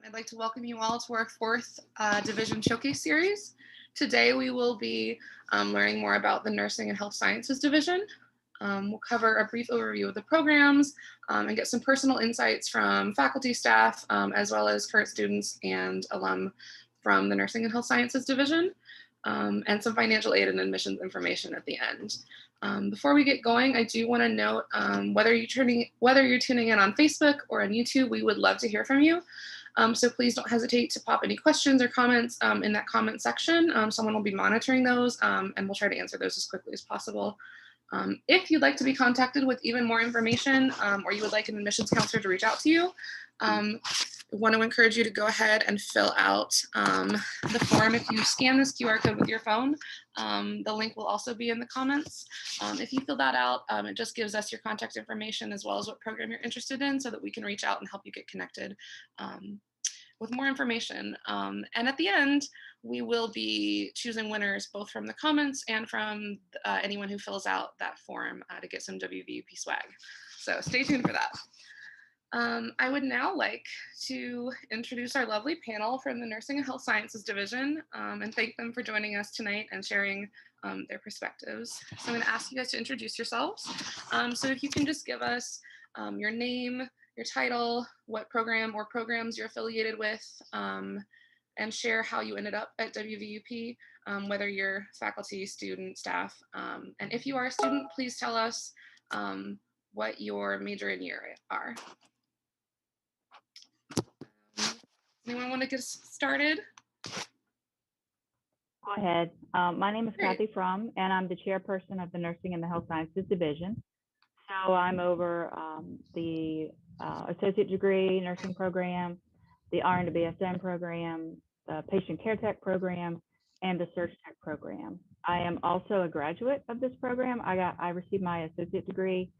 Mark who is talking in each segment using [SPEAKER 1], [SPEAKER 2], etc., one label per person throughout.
[SPEAKER 1] I'd like to welcome you all to our fourth Division Showcase Series. Today we will be learning more about the Nursing and Health Sciences Division. We'll cover a brief overview of the programs and get some personal insights from faculty, staff, as well as current students and alum from the Nursing and Health Sciences Division, and some financial aid and admissions information at the end. Before we get going, I do want to note whether you're tuning in on Facebook or on YouTube, we would love to hear from you. So please don't hesitate to pop any questions or comments in that comment section. Someone will be monitoring those and we'll try to answer those as quickly as possible. If you'd like to be contacted with even more information or you would like an admissions counselor to reach out to you, I want to encourage you to go ahead and fill out the form. If you scan this QR code with your phone, the link will also be in the comments. If you fill that out, it just gives us your contact information as well as what program you're interested in so that we can reach out and help you get connected with more information. And at the end, we will be choosing winners both from the comments and from anyone who fills out that form to get some WVUP swag. So stay tuned for that. I would now like to introduce our lovely panel from the Nursing and Health Sciences Division and thank them for joining us tonight and sharing their perspectives. So I'm going to ask you guys to introduce yourselves. So if you can just give us your name, your title, what program or programs you're affiliated with, and share how you ended up at WVUP, whether you're faculty, student, staff. And if you are a student, please tell us what your major and year are. Anyone want to get started?
[SPEAKER 2] Go ahead. My name is Kathy Frum, and I'm the chairperson of the Nursing and the Health Sciences Division. So I'm over the associate degree nursing program, the RN to BSN program, the patient care tech program, and the surg tech program. I am also a graduate of this program. I received my associate degree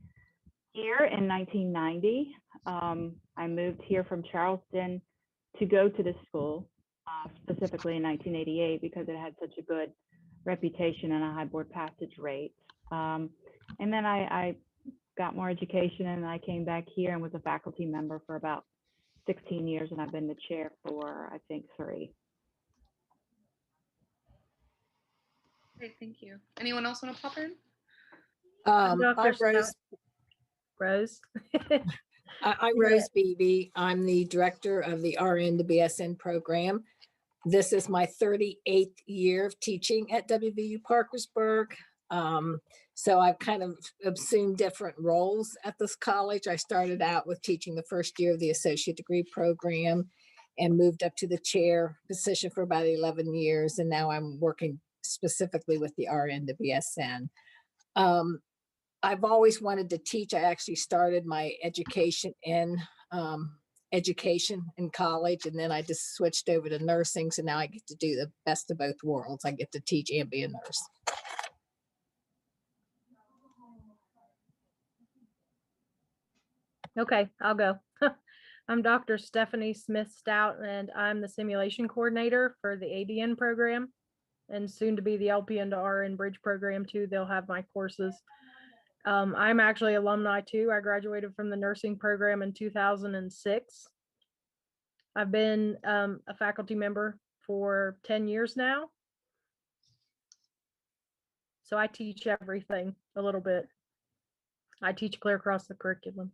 [SPEAKER 2] here in 1990. I moved here from Charleston to go to this school, specifically in 1988, because it had such a good reputation and a high board passage rate. And then I got more education and I came back here and was a faculty member for about 16 years, and I've been the chair for, I think, 3.
[SPEAKER 1] Great, thank you. Anyone else want to pop in?
[SPEAKER 3] I'm
[SPEAKER 4] Rose.
[SPEAKER 3] Rose.
[SPEAKER 4] I'm Rose Beebe. I'm the director of the RN to BSN program. This is my 38th year of teaching at WVU Parkersburg. So I've kind of assumed different roles at this college. I started out with teaching the first year of the associate degree program and moved up to the chair position for about 11 years. And now I'm working specifically with the RN to BSN. I've always wanted to teach. I actually started my education in college, and then I just switched over to nursing. So now I get to do the best of both worlds. I get to teach and be a nurse.
[SPEAKER 3] Okay, I'll go. I'm Dr. Stephanie Smith Stout, and I'm the simulation coordinator for the ADN program, and soon to be the LPN to RN bridge program too. They'll have my courses. I'm actually alumni too. I graduated from the nursing program in 2006. I've been a faculty member for 10 years now. So I teach everything a little bit. I teach clear across the curriculum.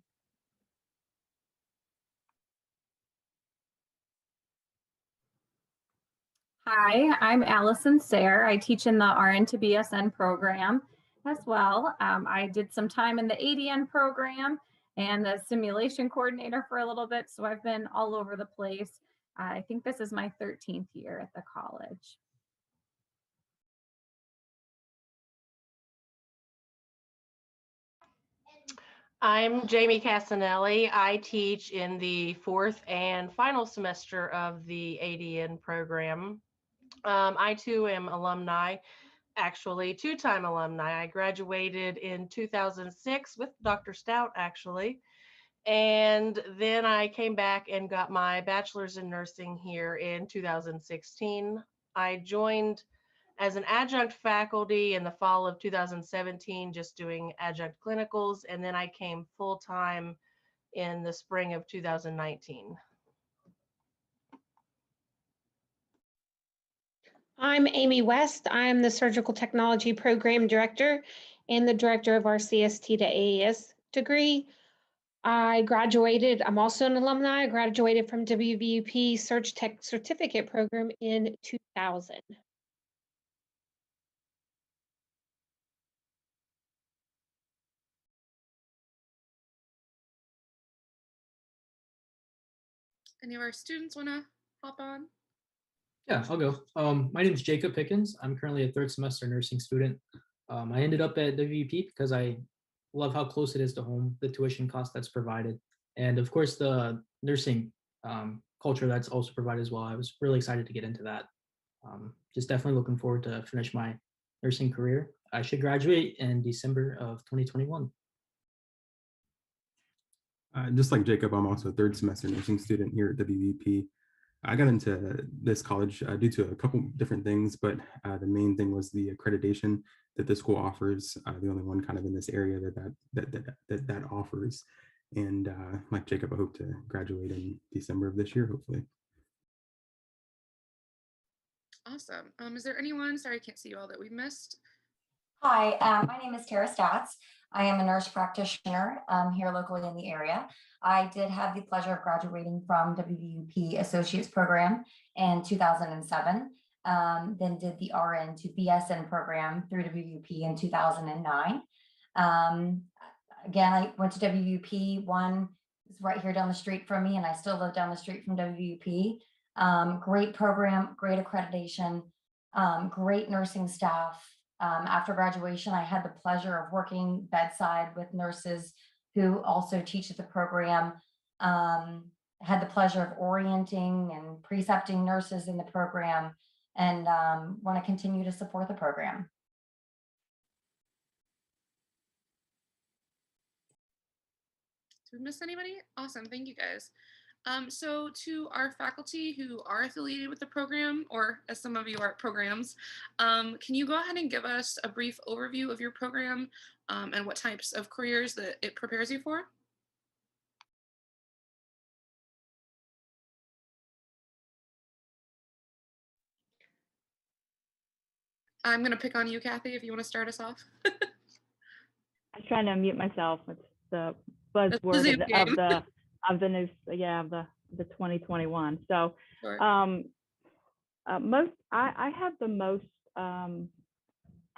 [SPEAKER 5] Hi, I'm Allison Sayre. I teach in the RN to BSN program as well. I did some time in the ADN program and the simulation coordinator for a little bit, so I've been all over the place. I think this is my 13th year at the college.
[SPEAKER 6] I'm Jamie Casanelli. I teach in the 4th and final semester of the ADN program. I too am alumni, actually 2-time alumni. I graduated in 2006 with Dr. Stout, actually. And then I came back and got my bachelor's in nursing here in 2016. I joined as an adjunct faculty in the fall of 2017, just doing adjunct clinicals, and then I came full-time in the spring of 2019.
[SPEAKER 7] I'm Amy West. I'm the Surgical Technology Program Director and the Director of our CST to AES degree. I'm also an alumni. I graduated from WVUP Surg Tech Certificate Program in 2000.
[SPEAKER 1] Any of our students want to hop on?
[SPEAKER 8] Yeah, I'll go. My name is Jacob Pickens. I'm currently a third semester nursing student. I ended up at WVP because I love how close it is to home, the tuition cost that's provided, and of course the nursing culture that's also provided as well. I was really excited to get into that. Just definitely looking forward to finish my nursing career. I should graduate in December of 2021.
[SPEAKER 9] Just like Jacob, I'm also a third semester nursing student here at WVP. I got into this college due to a couple different things, but the main thing was the accreditation that the school offers. The only one kind of in this area that offers. And like Jacob, I hope to graduate in December of this year, hopefully.
[SPEAKER 1] Awesome. Is there anyone, sorry, I can't see you all, that we missed?
[SPEAKER 10] Hi, my name is Tara Statz. I am a nurse practitioner here locally in the area. I did have the pleasure of graduating from WVUP Associates Program in 2007, then did the RN to BSN program through WVUP in 2009. Again, I went to WVUP. One is right here down the street from me, and I still live down the street from WVUP. Great program, great accreditation, great nursing staff. After graduation, I had the pleasure of working bedside with nurses who also teach at the program. Had the pleasure of orienting and precepting nurses in the program, and want to continue to support the program.
[SPEAKER 1] Did we miss anybody? Awesome, thank you guys. So to our faculty who are affiliated with the program, or as some of you are programs, can you go ahead and give us a brief overview of your program and what types of careers that it prepares you for? I'm going to pick on you, Kathy, if you want to start us off.
[SPEAKER 2] I'm trying to unmute myself. It's the buzzword of the news, the 2021. So
[SPEAKER 1] Sure.
[SPEAKER 2] I have the most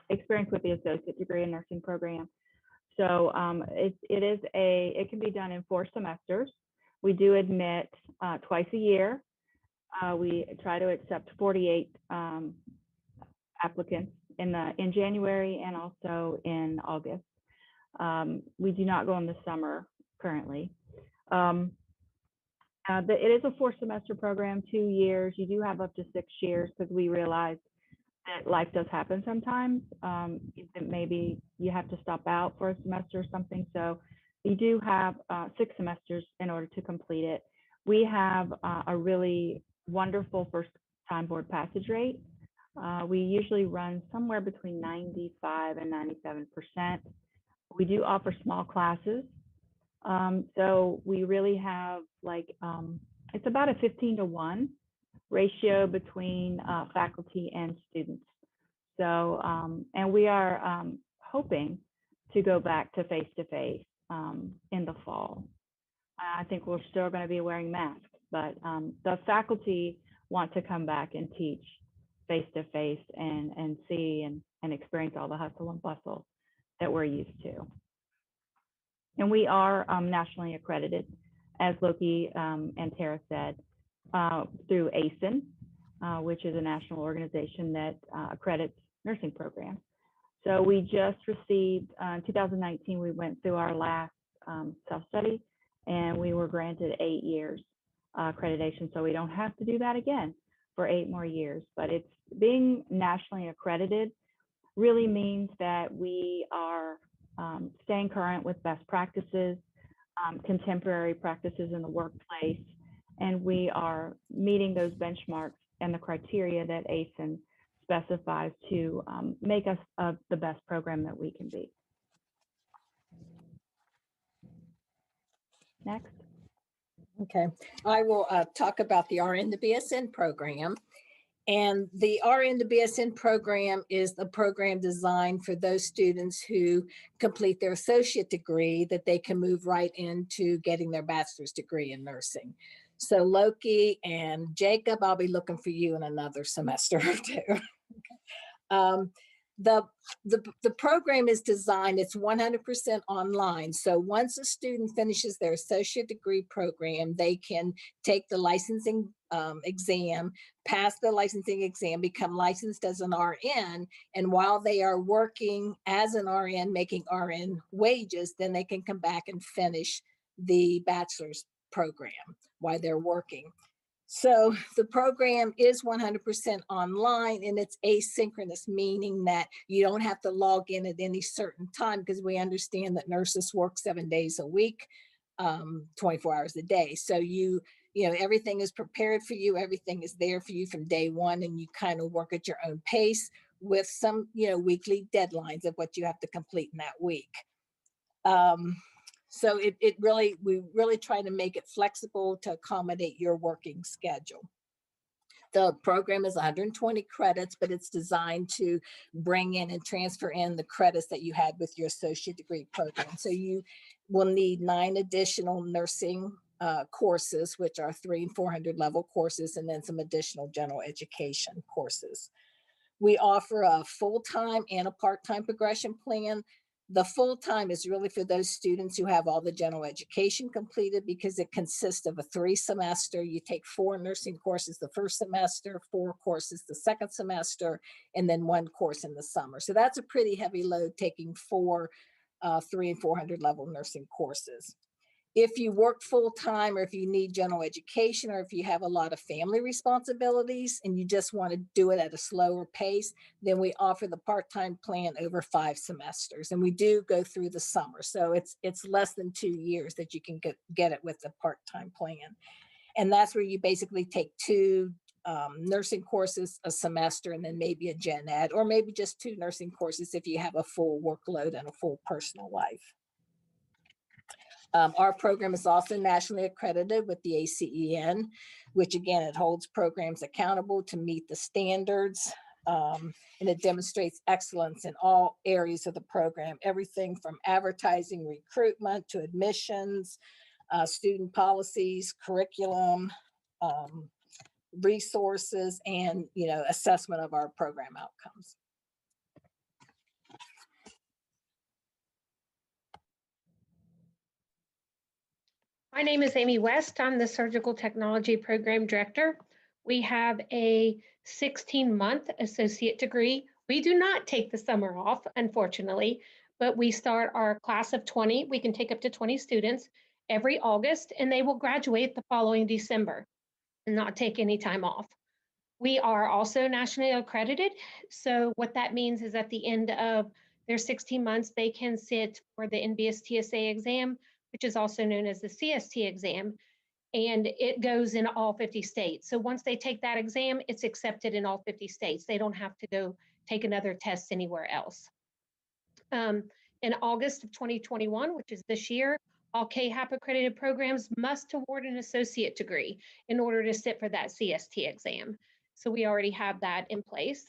[SPEAKER 2] experience with the associate degree in nursing program. So it can be done in 4 semesters. We do admit twice a year. We try to accept 48 applicants in January and also in August. We do not go in the summer currently. It is a 4-semester program, 2 years. You do have up to 6 years because we realize that life does happen sometimes. Maybe you have to stop out for a semester or something. So you do have 6 semesters in order to complete it. We have a really wonderful first-time board passage rate. We usually run somewhere between 95 and 97%. We do offer small classes. So we really have it's about a 15-to-1 ratio between faculty and students. So, and we are hoping to go back to face-to-face in the fall. I think we're still going to be wearing masks, but the faculty want to come back and teach face-to-face and see and experience all the hustle and bustle that we're used to. And we are nationally accredited, as Loki and Tara said, through ASIN, which is a national organization that accredits nursing programs. So we just received, in 2019, we went through our last self-study, and we were granted 8 years accreditation. So we don't have to do that again for 8 more years. But it's being nationally accredited really means that we are staying current with best practices, contemporary practices in the workplace, and we are meeting those benchmarks and the criteria that ASIN specifies to make us the best program that we can be. Next.
[SPEAKER 4] Okay, I will talk about the RN to BSN program. And the RN to BSN program is the program designed for those students who complete their associate degree that they can move right into getting their bachelor's degree in nursing. So Loki and Jacob, I'll be looking for you in another semester or two. The program is designed, it's 100% online. So once a student finishes their associate degree program, they can take the licensing exam, pass the licensing exam, become licensed as an RN. And while they are working as an RN, making RN wages, then they can come back and finish the bachelor's program while they're working. So the program is 100% online, and it's asynchronous, meaning that you don't have to log in at any certain time, because we understand that nurses work 7 days a week, 24 hours a day. So you know, everything is prepared for you. Everything is there for you from day one, and you kind of work at your own pace with some, you know, weekly deadlines of what you have to complete in that week. So we really try to make it flexible to accommodate your working schedule. The program is 120 credits, but it's designed to bring in and transfer in the credits that you had with your associate degree program. So you will need 9 additional nursing courses, which are 300 and 400 level courses, and then some additional general education courses. We offer a full-time and a part-time progression plan. The full-time is really for those students who have all the general education completed, because it consists of a 3-semester. You take 4 nursing courses the first semester, 4 courses the second semester, and then 1 course in the summer. So that's a pretty heavy load, taking 4 300 and 400 level nursing courses. If you work full-time, or if you need general education, or if you have a lot of family responsibilities and you just want to do it at a slower pace, then we offer the part-time plan over 5 semesters. And we do go through the summer. So it's less than 2 years that you can get it with the part-time plan. And that's where you basically take 2 nursing courses a semester, and then maybe a gen ed, or maybe just 2 nursing courses if you have a full workload and a full personal life. Our program is also nationally accredited with the ACEN, which again, it holds programs accountable to meet the standards, and it demonstrates excellence in all areas of the program, everything from advertising, recruitment, to admissions, student policies, curriculum, resources, and, you know, assessment of our program outcomes.
[SPEAKER 7] My name is Amy West. I'm the Surgical Technology Program Director. We have a 16-month associate degree. We do not take the summer off, unfortunately, but we start our class of 20. We can take up to 20 students every August, and they will graduate the following December and not take any time off. We are also nationally accredited. So what that means is at the end of their 16 months, they can sit for the NBS TSA exam, which is also known as the CST exam, and it goes in all 50 states. So once they take that exam, it's accepted in all 50 states. They don't have to go take another test anywhere else. In August of 2021, which is this year, all KHAP accredited programs must award an associate degree in order to sit for that CST exam. So we already have that in place.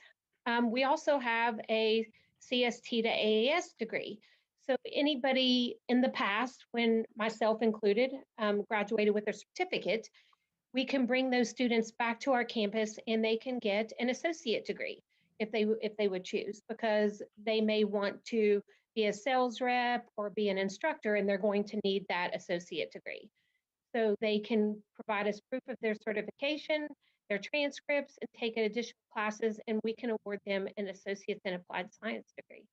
[SPEAKER 7] We also have a CST to AAS degree. So anybody in the past, when myself included, graduated with their certificate, we can bring those students back to our campus and they can get an associate degree if they would choose, because they may want to be a sales rep or be an instructor, and they're going to need that associate degree. So they can provide us proof of their certification, their transcripts, and take additional classes, and we can award them an associate's in applied science degree.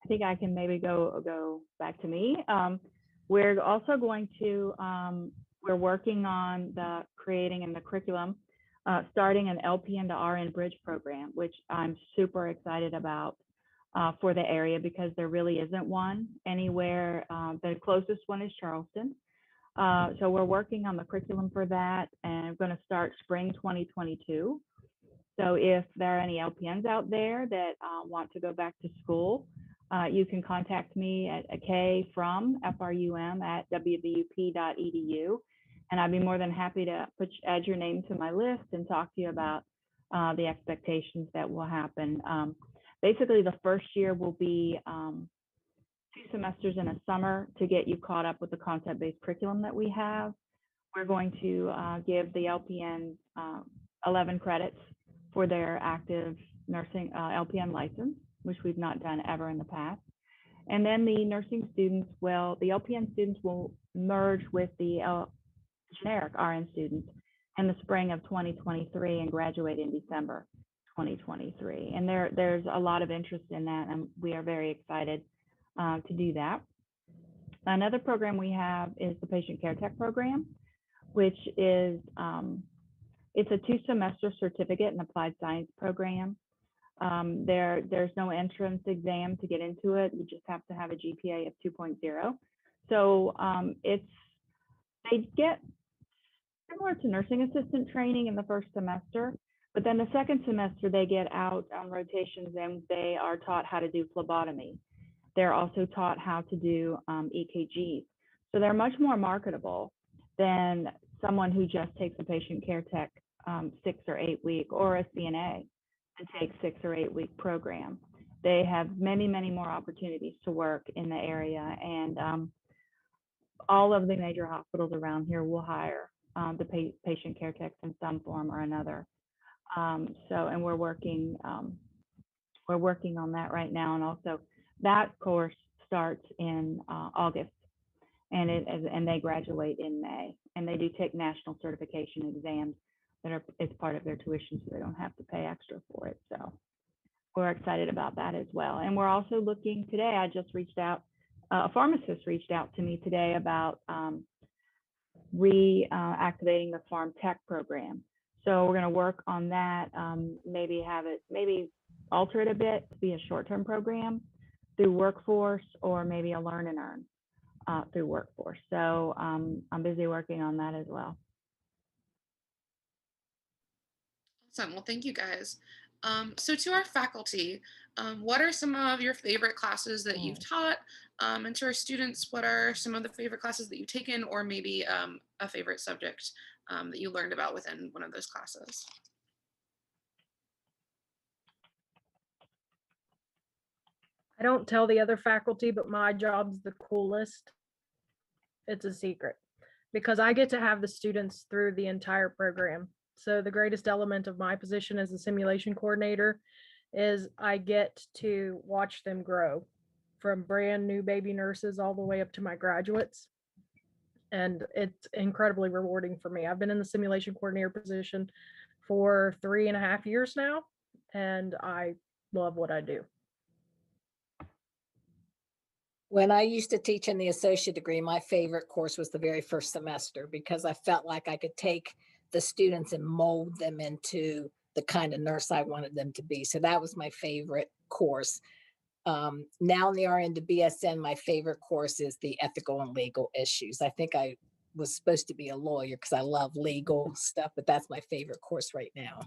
[SPEAKER 2] I think I can maybe go back to me. We're also going to, we're working on the creating in the curriculum, starting an LPN to RN bridge program, which I'm super excited about for the area, because there really isn't one anywhere. The closest one is Charleston. So we're working on the curriculum for that, and we're going to start spring 2022. So if there are any LPNs out there that want to go back to school, You can contact me at kfrum@wvup.edu, and I'd be more than happy to add your name to my list and talk to you about the expectations that will happen. Basically, the first year will be 2 semesters in a summer to get you caught up with the concept-based curriculum that we have. We're going to give the LPN 11 credits for their active nursing LPN license, which we've not done ever in the past. And then the nursing students will, the LPN students will merge with the generic RN students in the spring of 2023 and graduate in December 2023. And there's a lot of interest in that, and we are very excited to do that. Another program we have is the Patient Care Tech program, which is it's a 2-semester certificate and applied science program. There's no entrance exam to get into it. You just have to have a GPA of 2.0. So they get similar to nursing assistant training in the first semester, but then the second semester they get out on rotations and they are taught how to do phlebotomy. They're also taught how to do EKGs. So they're much more marketable than someone who just takes a patient care tech 6 or 8 week, or a CNA to take 6 or 8 week program. They have many, many more opportunities to work in the area, and all of the major hospitals around here will hire the patient care techs in some form or another. And we're working on that right now, and also that course starts in August, and they graduate in May, and they do take national certification exams that are as part of their tuition, so they don't have to pay extra for it. So we're excited about that as well. And we're also looking today, I just reached out, a pharmacist reached out to me today about reactivating the Pharm Tech program. So we're going to work on that, maybe alter it a bit to be a short-term program through Workforce, or maybe a learn and earn through Workforce. So I'm busy working on that as well.
[SPEAKER 1] Awesome. Well, thank you guys. So to our faculty, what are some of your favorite classes that you've taught? And to our students, what are some of the favorite classes that you've taken, or maybe a favorite subject that you learned about within one of those classes?
[SPEAKER 3] I don't tell the other faculty, but my job's the coolest. It's a secret because I get to have the students through the entire program. So the greatest element of my position as a simulation coordinator is I get to watch them grow from brand new baby nurses all the way up to my graduates. And it's incredibly rewarding for me. I've been in the simulation coordinator position for 3.5 years now, and I love what I do.
[SPEAKER 4] When I used to teach in the associate degree, my favorite course was the very first semester, because I felt like I could take the students and mold them into the kind of nurse I wanted them to be. So that was my favorite course. Now in the RN to BSN, my favorite course is the ethical and legal issues. I think I was supposed to be a lawyer because I love legal stuff, but that's my favorite course right now.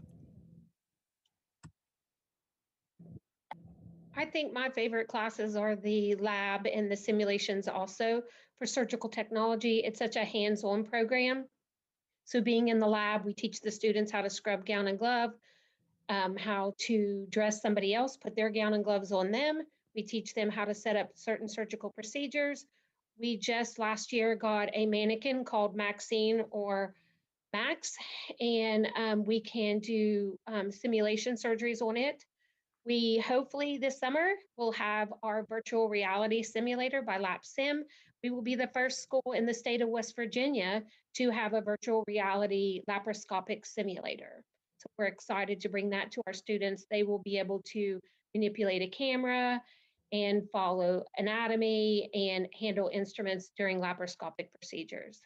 [SPEAKER 7] I think my favorite classes are the lab and the simulations also for surgical technology. It's such a hands-on program. So being in the lab, we teach the students how to scrub gown and glove, how to dress somebody else, put their gown and gloves on them. We teach them how to set up certain surgical procedures. We just last year got a mannequin called Maxine or Max, and we can do simulation surgeries on it. We hopefully this summer will have our virtual reality simulator by LapSim. We will be the first school in the state of West Virginia to have a virtual reality laparoscopic simulator. So we're excited to bring that to our students. They will be able to manipulate a camera and follow anatomy and handle instruments during laparoscopic procedures.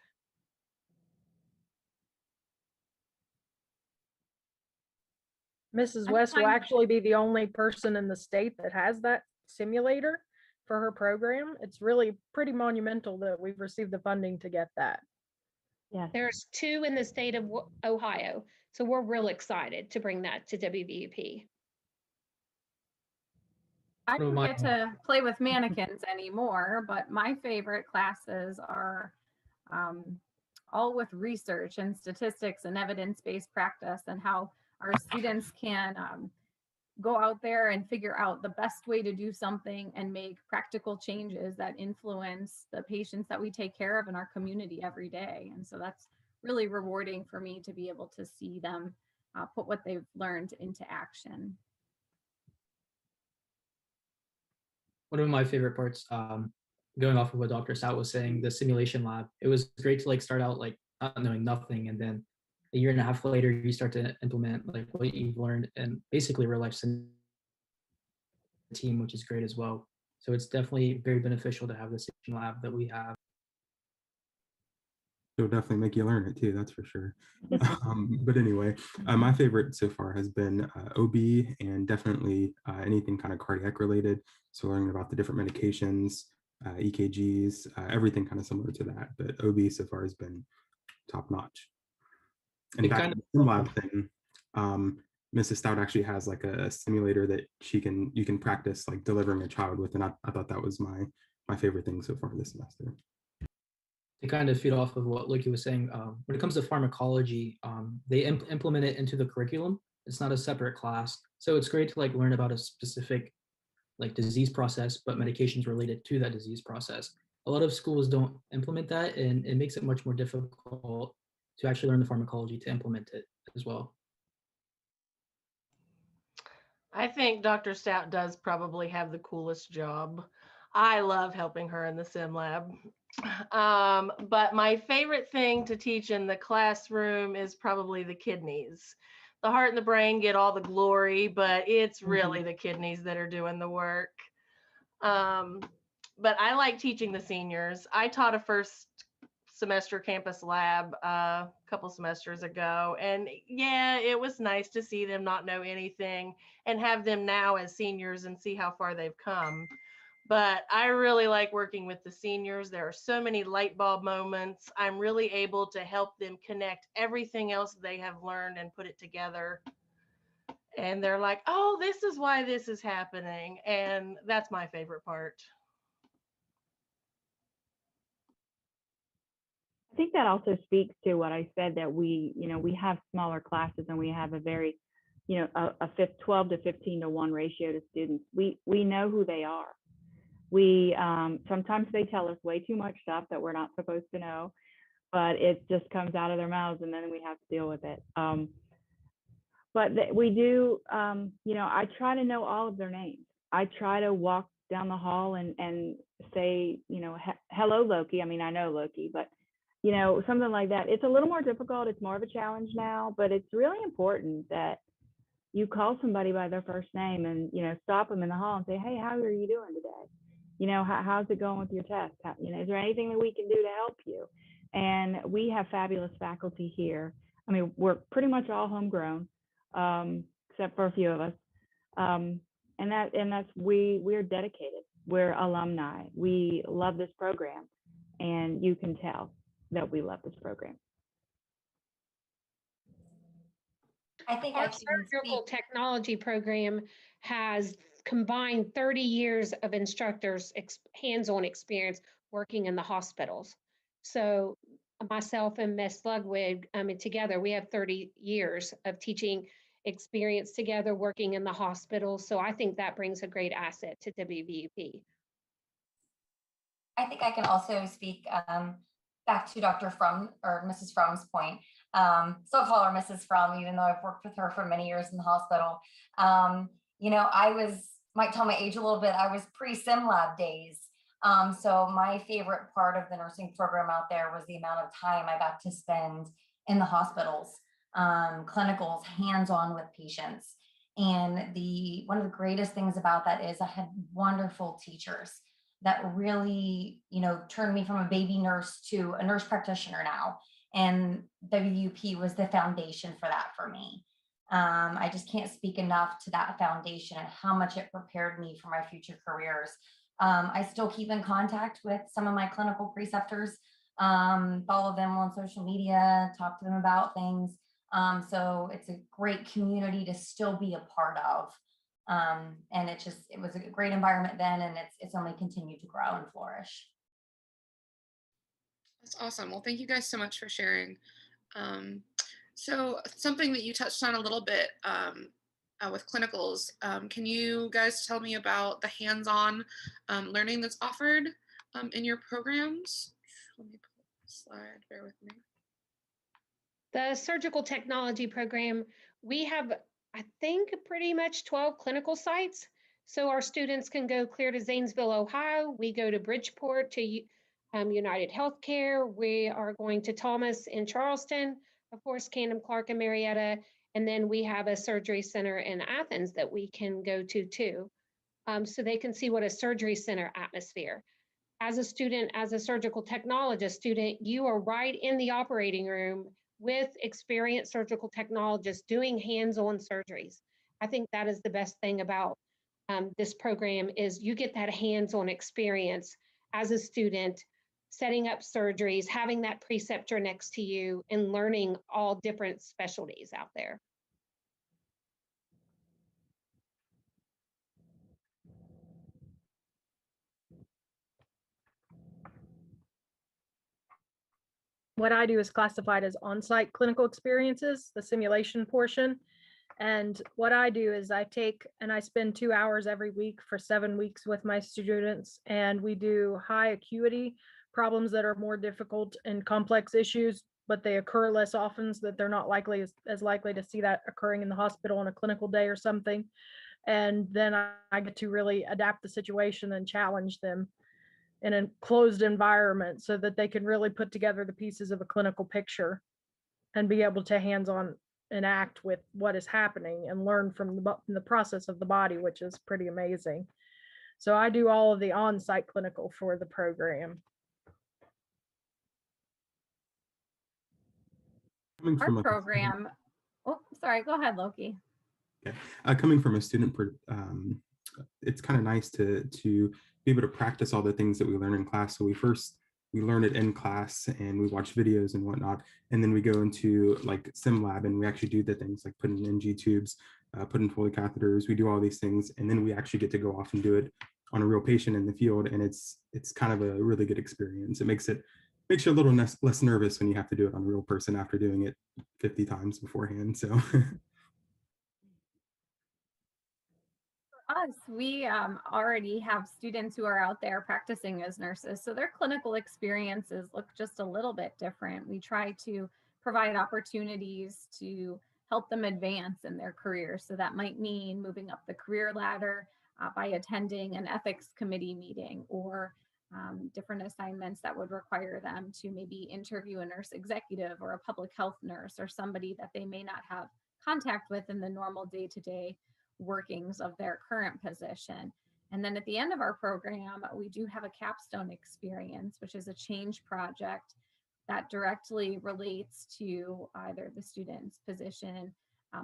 [SPEAKER 3] Mrs. West will actually be the only person in the state that has that simulator for her program. It's really pretty monumental that we've received the funding to get that.
[SPEAKER 2] Yes.
[SPEAKER 7] There's 2 in the state of Ohio. So we're real excited to bring that to WVUP.
[SPEAKER 5] I
[SPEAKER 8] What
[SPEAKER 5] don't
[SPEAKER 8] about
[SPEAKER 5] get to play with mannequins anymore, but my favorite classes are all with research and statistics and evidence-based practice, and how our students can go out there and figure out the best way to do something and make practical changes that influence the patients that we take care of in our community every day. And so that's really rewarding for me to be able to see them put what they've learned into action.
[SPEAKER 8] One of my favorite parts, going off of what Dr. Stout was saying, the simulation lab, it was great to like start out like not knowing nothing, and then a year and a half later you start to implement like what you've learned and basically real life team, which is great as well. So it's definitely very beneficial to have this lab that we have.
[SPEAKER 9] It'll definitely make you learn it too, that's for sure. But anyway, my favorite so far has been OB, and definitely anything kind of cardiac related. So learning about the different medications, EKGs, everything kind of similar to that. But OB so far has been top notch. And back to the sim lab thing, Mrs. Stout actually has like a simulator that you can practice like delivering a child with, and I thought that was my favorite thing so far this semester.
[SPEAKER 8] To kind of feed off of what Loki was saying, when it comes to pharmacology, they implement it into the curriculum. It's not a separate class, so it's great to like learn about a specific like disease process, but medications related to that disease process. A lot of schools don't implement that, and it makes it much more difficult to actually learn the pharmacology to implement it as well.
[SPEAKER 6] I think Dr. Stout does probably have the coolest job. I love helping her in the sim lab. But my favorite thing to teach in the classroom is probably the kidneys. The heart and the brain get all the glory, but it's really the kidneys that are doing the work. But I like teaching the seniors. I taught a first semester campus lab a couple semesters ago, and yeah, it was nice to see them not know anything and have them now as seniors and see how far they've come. But I really like working with the seniors. There are so many light bulb moments. I'm really able to help them connect everything else they have learned and put it together. And they're like, oh, this is why this is happening. And that's my favorite part.
[SPEAKER 2] I think that also speaks to what I said, that we have smaller classes, and we have a very, a 12 to 15 to 1 ratio to students. We know who they are. We sometimes they tell us way too much stuff that we're not supposed to know, but it just comes out of their mouths, and then we have to deal with it. But we do, I try to know all of their names. I try to walk down the hall and say, hello, Loki. I mean, I know Loki, but something like that. It's a little more difficult. It's more of a challenge now, but it's really important that you call somebody by their first name and, stop them in the hall and say, hey, how are you doing today? How's it going with your test? Is there anything that we can do to help you? And we have fabulous faculty here. I mean, we're pretty much all homegrown, except for a few of us. We're dedicated. We're alumni. We love this program, and you can tell that we love this program.
[SPEAKER 10] I think
[SPEAKER 7] Our surgical technology program has combined 30 years of instructors' hands-on experience working in the hospitals. So myself and Ms. Ludwig, together, we have 30 years of teaching experience together working in the hospital. So I think that brings a great asset to WVUP.
[SPEAKER 10] I think I can also speak back to Dr. Frum or Mrs. Frum's point. Still call her Mrs. Frum, even though I've worked with her for many years in the hospital. Might tell my age a little bit, I was pre-sim lab days. So my favorite part of the nursing program out there was the amount of time I got to spend in the hospitals, clinicals, hands-on with patients. And one of the greatest things about that is I had wonderful teachers that really, turned me from a baby nurse to a nurse practitioner now. And WUP was the foundation for that for me. I just can't speak enough to that foundation and how much it prepared me for my future careers. I still keep in contact with some of my clinical preceptors, follow them on social media, talk to them about things. So it's a great community to still be a part of. And it was a great environment then, and it's only continued to grow and flourish.
[SPEAKER 1] That's awesome. Well, thank you guys so much for sharing. Um, so something that you touched on a little bit with clinicals, can you guys tell me about the hands-on learning that's offered in your programs? Let me pull up the slide, bear with me.
[SPEAKER 7] The surgical technology program, we have, I think, pretty much 12 clinical sites. So our students can go clear to Zanesville, Ohio. We go to Bridgeport to United Healthcare. We are going to Thomas in Charleston, of course, Camden Clark and Marietta. And then we have a surgery center in Athens that we can go to too. So they can see what a surgery center atmosphere. As a student, as a surgical technologist student, you are right in the operating room with experienced surgical technologists doing hands-on surgeries. I think that is the best thing about this program is you get that hands-on experience as a student, setting up surgeries, having that preceptor next to you, and learning all different specialties out there.
[SPEAKER 3] What I do is classified as on-site clinical experiences, the simulation portion. And what I do is I spend 2 hours every week for 7 weeks with my students, and we do high acuity problems that are more difficult and complex issues, but they occur less often so that they're not as likely to see that occurring in the hospital on a clinical day or something. And then I get to really adapt the situation and challenge them in a closed environment so that they can really put together the pieces of a clinical picture and be able to hands-on enact with what is happening and learn from the process of the body, which is pretty amazing. So I do all of the on-site clinical for the program.
[SPEAKER 5] Our program, oh, sorry, go ahead, Loki.
[SPEAKER 9] Okay. Coming from a student, it's kind of nice to be able to practice all the things that we learn in class. So we learn it in class and we watch videos and whatnot. And then we go into like sim lab and we actually do the things like put in NG tubes, put in Foley catheters. We do all these things. And then we actually get to go off and do it on a real patient in the field. And it's kind of a really good experience. It makes you a little less nervous when you have to do it on a real person after doing it 50 times beforehand. So
[SPEAKER 5] Us, we already have students who are out there practicing as nurses, so their clinical experiences look just a little bit different. We try to provide opportunities to help them advance in their career. So that might mean moving up the career ladder by attending an ethics committee meeting, or different assignments that would require them to maybe interview a nurse executive or a public health nurse or somebody that they may not have contact with in the normal day-to-day workings of their current position. And then at the end of our program, we do have a capstone experience, which is a change project that directly relates to either the student's position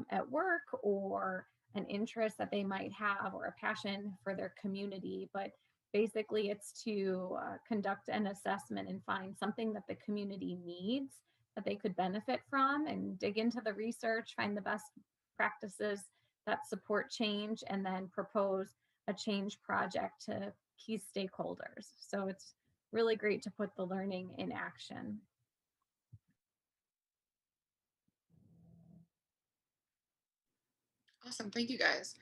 [SPEAKER 5] at work or an interest that they might have or a passion for their community. But basically it's to conduct an assessment and find something that the community needs that they could benefit from, and dig into the research, find the best practices that support change, and then propose a change project to key stakeholders. So it's really great to put the learning in action.
[SPEAKER 1] Awesome, thank you guys.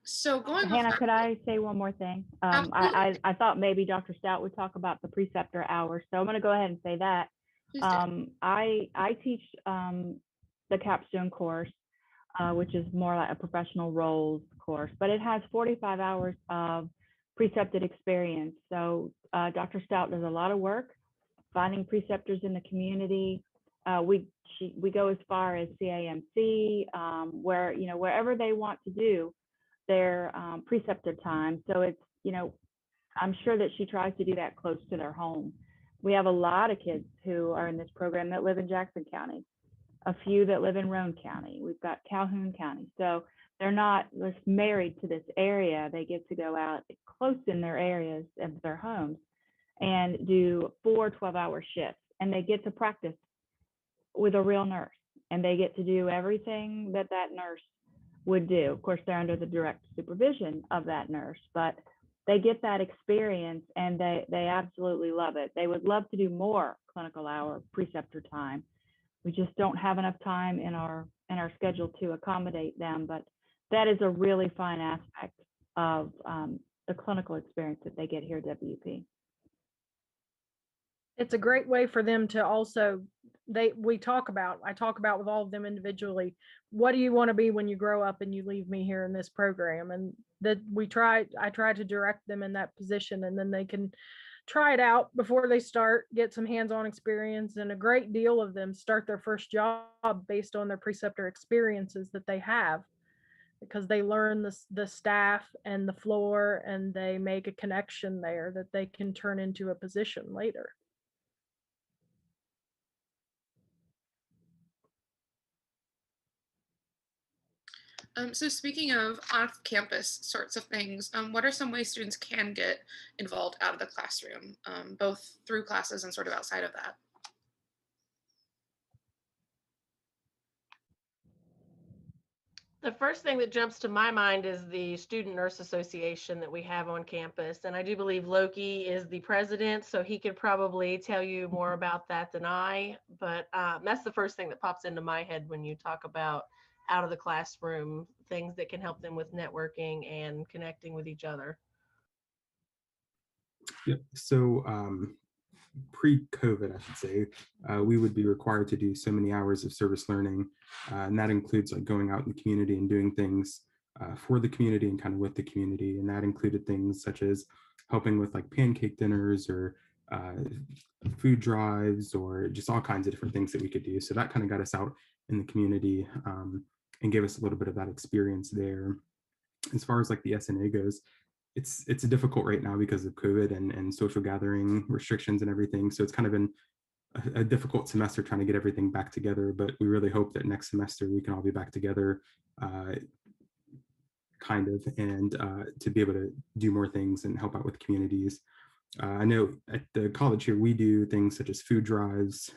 [SPEAKER 1] So going
[SPEAKER 2] Hannah,
[SPEAKER 1] off
[SPEAKER 2] could I say one more thing? I thought maybe Dr. Stout would talk about the preceptor hours, so I'm going to go ahead and say that. I teach the capstone course, which is more like a professional roles course, but it has 45 hours of precepted experience. So Dr. Stout does a lot of work finding preceptors in the community. We go as far as CAMC, where, wherever they want to do their preceptor time. So it's, I'm sure that she tries to do that close to their home. We have a lot of kids who are in this program that live in Jackson County, a few that live in Roane County. We've got Calhoun County. So they're not just married to this area. They get to go out close in their areas of their homes and do 4 12-hour shifts. And they get to practice with a real nurse. And they get to do everything that nurse would do. Of course, they're under the direct supervision of that nurse, but they get that experience and they absolutely love it. They would love to do more clinical hour preceptor time. We just don't have enough time in our schedule to accommodate them, but that is a really fun aspect of the clinical experience that they get here at WP.
[SPEAKER 3] It's a great way for them to also, I talk about with all of them individually, what do you want to be when you grow up and you leave me here in this program? And that I try to direct them in that position, and then they can try it out before they start, get some hands-on experience. And a great deal of them start their first job based on their preceptor experiences that they have, because they learn the staff and the floor, and they make a connection there that they can turn into a position later.
[SPEAKER 1] So speaking of off-campus sorts of things, what are some ways students can get involved out of the classroom, both through classes and sort of outside of that?
[SPEAKER 6] The first thing that jumps to my mind is the Student Nurse Association that we have on campus. And I do believe Loki is the president, so he could probably tell you more about that than I. But that's the first thing that pops into my head when you talk about out of the classroom, things that can help them with networking and connecting with each other.
[SPEAKER 9] Yep. So pre-COVID, I should say, we would be required to do so many hours of service learning, and that includes like going out in the community and doing things for the community and kind of with the community, and that included things such as helping with like pancake dinners or food drives or just all kinds of different things that we could do. So that kind of got us out in the community and gave us a little bit of that experience there. As far as like the SNA goes, it's difficult right now because of COVID and social gathering restrictions and everything. So it's kind of been a difficult semester trying to get everything back together, but we really hope that next semester we can all be back together kind of, and to be able to do more things and help out with communities. I know at the college here, we do things such as food drives.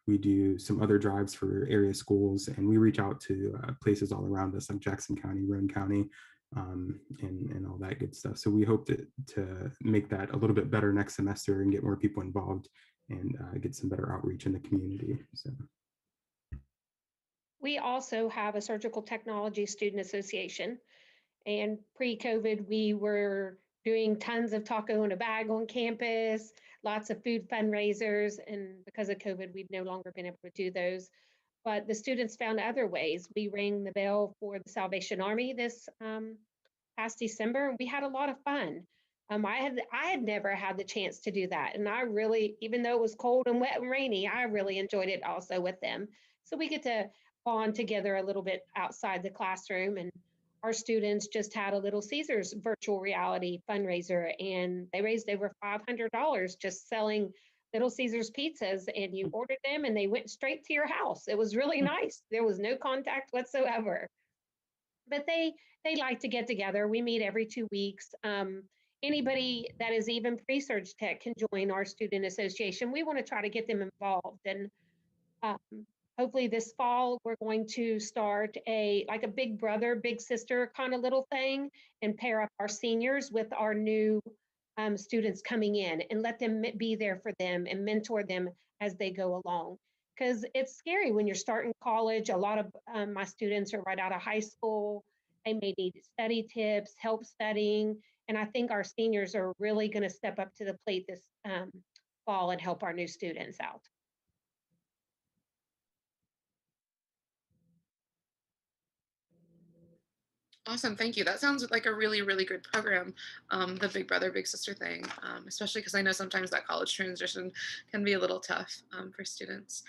[SPEAKER 9] We do some other drives for area schools, and we reach out to places all around us like Jackson County, Roane County, and all that good stuff. So we hope to make that a little bit better next semester and get more people involved and get some better outreach in the community. So.
[SPEAKER 7] We also have a Surgical Technology Student Association, and pre-COVID, we were doing tons of taco in a bag on campus, lots of food fundraisers, and because of COVID, we've no longer been able to do those. But the students found other ways. We rang the bell for the Salvation Army this past December, and we had a lot of fun. I had never had the chance to do that, and I really, even though it was cold and wet and rainy, I really enjoyed it also with them. So we get to bond together a little bit outside the classroom, and our students just had a Little Caesars virtual reality fundraiser, and they raised over $500 just selling Little Caesars pizzas, and you ordered them and they went straight to your house. It was really nice. There was no contact whatsoever. But they like to get together. We meet every 2 weeks. Anybody that is even pre-surg tech can join our student association. We want to try to get them involved, and hopefully this fall we're going to start a big brother, big sister kind of little thing, and pair up our seniors with our new students coming in and let them be there for them and mentor them as they go along. Because it's scary when you're starting college. A lot of my students are right out of high school. They may need study tips, help studying. And I think our seniors are really going to step up to the plate this fall and help our new students out.
[SPEAKER 1] Awesome, thank you. That sounds like a really, really good program, the Big Brother, Big Sister thing, especially because I know sometimes that college transition can be a little tough for students.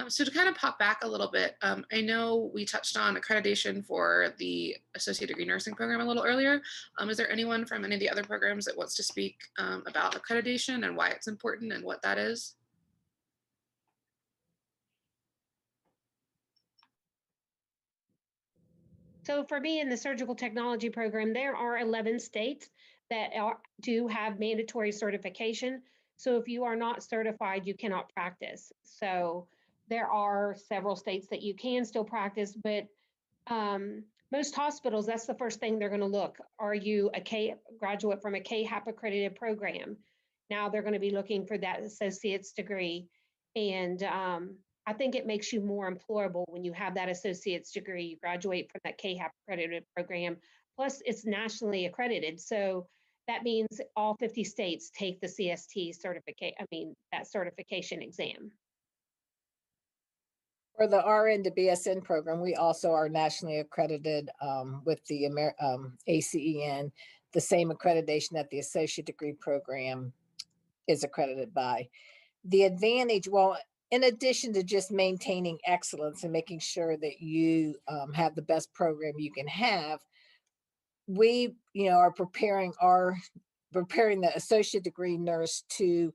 [SPEAKER 1] So to kind of pop back a little bit, I know we touched on accreditation for the Associate Degree Nursing program a little earlier. Is there anyone from any of the other programs that wants to speak about accreditation and why it's important and what that is?
[SPEAKER 7] So for me in the surgical technology program, there are 11 states that do have mandatory certification. So if you are not certified, you cannot practice. So there are several states that you can still practice, but Most hospitals, that's the first thing they're going to look. Are you a K graduate from a KHAP accredited program? Now they're going to be looking for that associate's degree. And I think it makes you more employable when you have that associate's degree. You graduate from that KHAP accredited program. Plus, it's nationally accredited. So that means all 50 states take the CST that certification exam.
[SPEAKER 4] For the RN to BSN program, we also are nationally accredited with the ACEN, the same accreditation that the associate degree program is accredited by. The advantage, well, in addition to just maintaining excellence and making sure that you have the best program you can have, we, are preparing the associate degree nurse to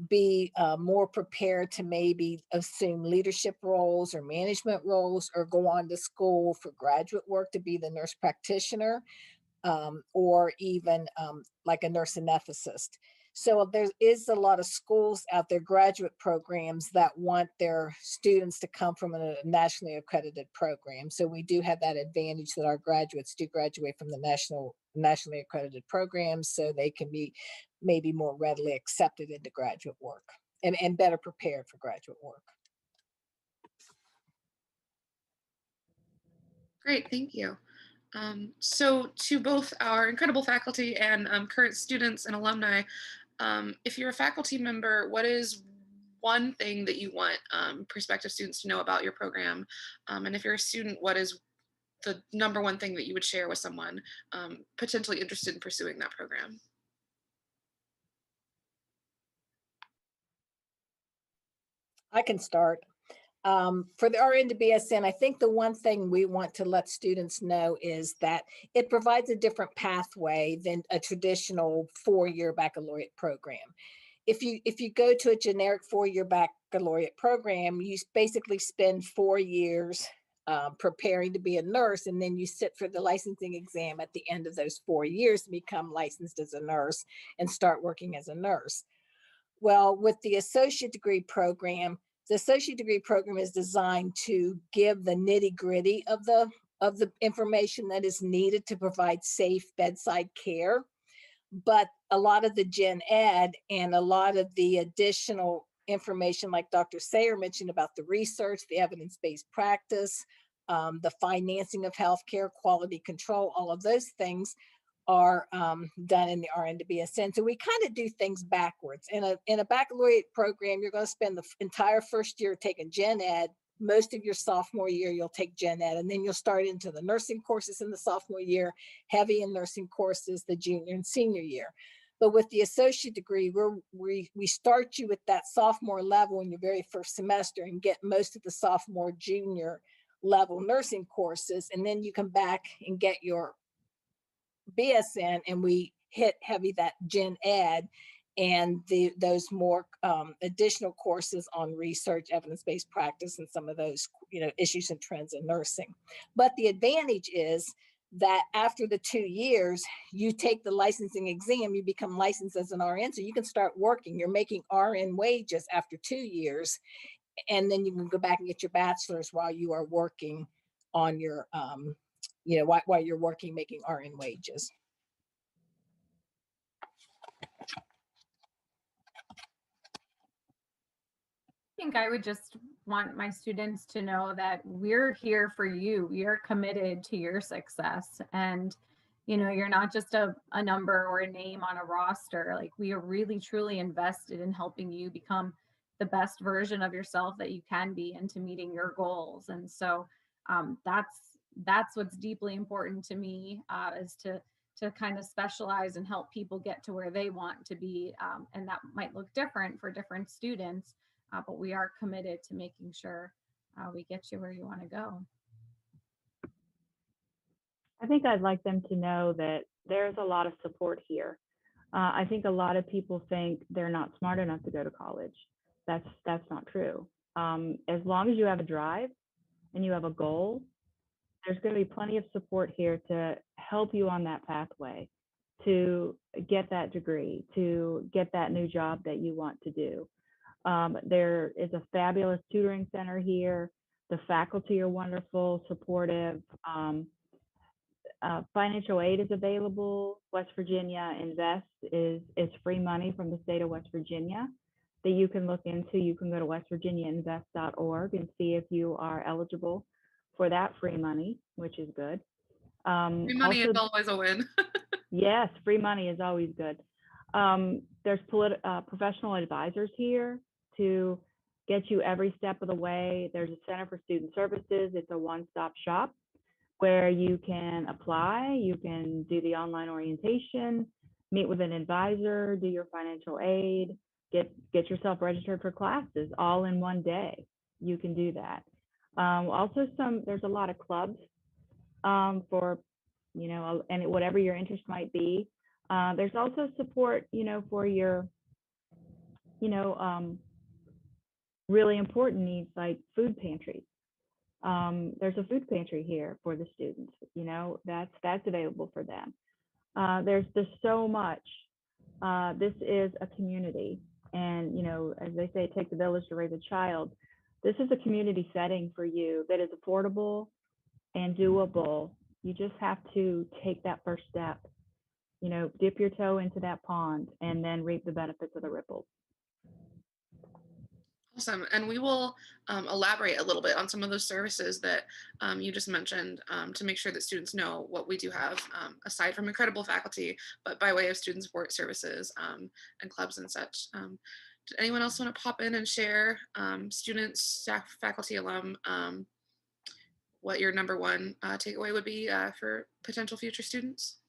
[SPEAKER 4] be more prepared to maybe assume leadership roles or management roles, or go on to school for graduate work to be the nurse practitioner, or even like a nurse anesthetist. So there is a lot of schools out there, graduate programs, that want their students to come from a nationally accredited program. So we do have that advantage that our graduates do graduate from the nationally accredited programs, so they can be maybe more readily accepted into graduate work and better prepared for graduate work.
[SPEAKER 1] Great, thank you. So to both our incredible faculty and current students and alumni, if you're a faculty member, what is one thing that you want prospective students to know about your program? And if you're a student, what is the number one thing that you would share with someone potentially interested in pursuing that program?
[SPEAKER 4] I can start. For the RN to BSN, I think the one thing we want to let students know is that it provides a different pathway than a traditional 4-year baccalaureate program. If you go to a generic 4-year baccalaureate program, you basically spend 4 years preparing to be a nurse, and then you sit for the licensing exam at the end of those 4 years to become licensed as a nurse and start working as a nurse. Well, with the associate degree program, the associate degree program is designed to give the nitty-gritty of the information that is needed to provide safe bedside care. But a lot of the gen ed and a lot of the additional information, like Dr. Sayer mentioned about the research, the evidence-based practice, the financing of healthcare, quality control, all of those things are done in the RN to BSN. So we kind of do things backwards. In a baccalaureate program, you're going to spend the entire first year taking gen ed. Most of your sophomore year, you'll take gen ed, and then you'll start into the nursing courses in the sophomore year, heavy in nursing courses the junior and senior year. But with the associate degree, we start you with that sophomore level in your very first semester and get most of the sophomore, junior level nursing courses. And then you come back and get your BSN, and we hit heavy that gen ed and those more additional courses on research, evidence-based practice, and some of those issues and trends in nursing. But the advantage is that after the 2 years, you take the licensing exam, you become licensed as an RN, so you can start working. You're making RN wages after 2 years, and then you can go back and get your bachelor's while you are working on your while you're working, making RN wages.
[SPEAKER 5] I think I would just want my students to know that we're here for you. We are committed to your success. And, you're not just a number or a name on a roster. Like, we are really, truly invested in helping you become the best version of yourself that you can be into meeting your goals. And so that's what's deeply important to me, is to kind of specialize and help people get to where they want to be. And that might look different for different students. But we are committed to making sure we get you where you want to go.
[SPEAKER 2] I think I'd like them to know that there's a lot of support here. I think a lot of people think they're not smart enough to go to college. That's not true. As long as you have a drive and you have a goal, there's going to be plenty of support here to help you on that pathway, to get that degree, to get that new job that you want to do. There is a fabulous tutoring center here. The faculty are wonderful, supportive. Financial aid is available. West Virginia Invest is free money from the state of West Virginia that you can look into. You can go to westvirginiainvest.org and see if you are eligible for that free money, which is good.
[SPEAKER 1] Free money is always a win.
[SPEAKER 2] Yes, free money is always good. There's professional advisors here to get you every step of the way. There's a Center for Student Services. It's a one-stop shop where you can apply, you can do the online orientation, meet with an advisor, do your financial aid, get yourself registered for classes all in one day. You can do that. Also, there's a lot of clubs for, and whatever your interest might be. There's also support, for your, really important needs like food pantries. There's a food pantry here for the students, that's available for them. There's so much. This is a community, and as they say, it takes a village to raise a child. This is a community setting for you that is affordable and doable. You just have to take that first step, dip your toe into that pond and then reap the benefits of the ripples.
[SPEAKER 1] Awesome. And we will elaborate a little bit on some of those services that you just mentioned to make sure that students know what we do have aside from incredible faculty, but by way of student support services and clubs and such. Did anyone else want to pop in and share, students, staff, faculty, alum, what your number one takeaway would be for potential future students?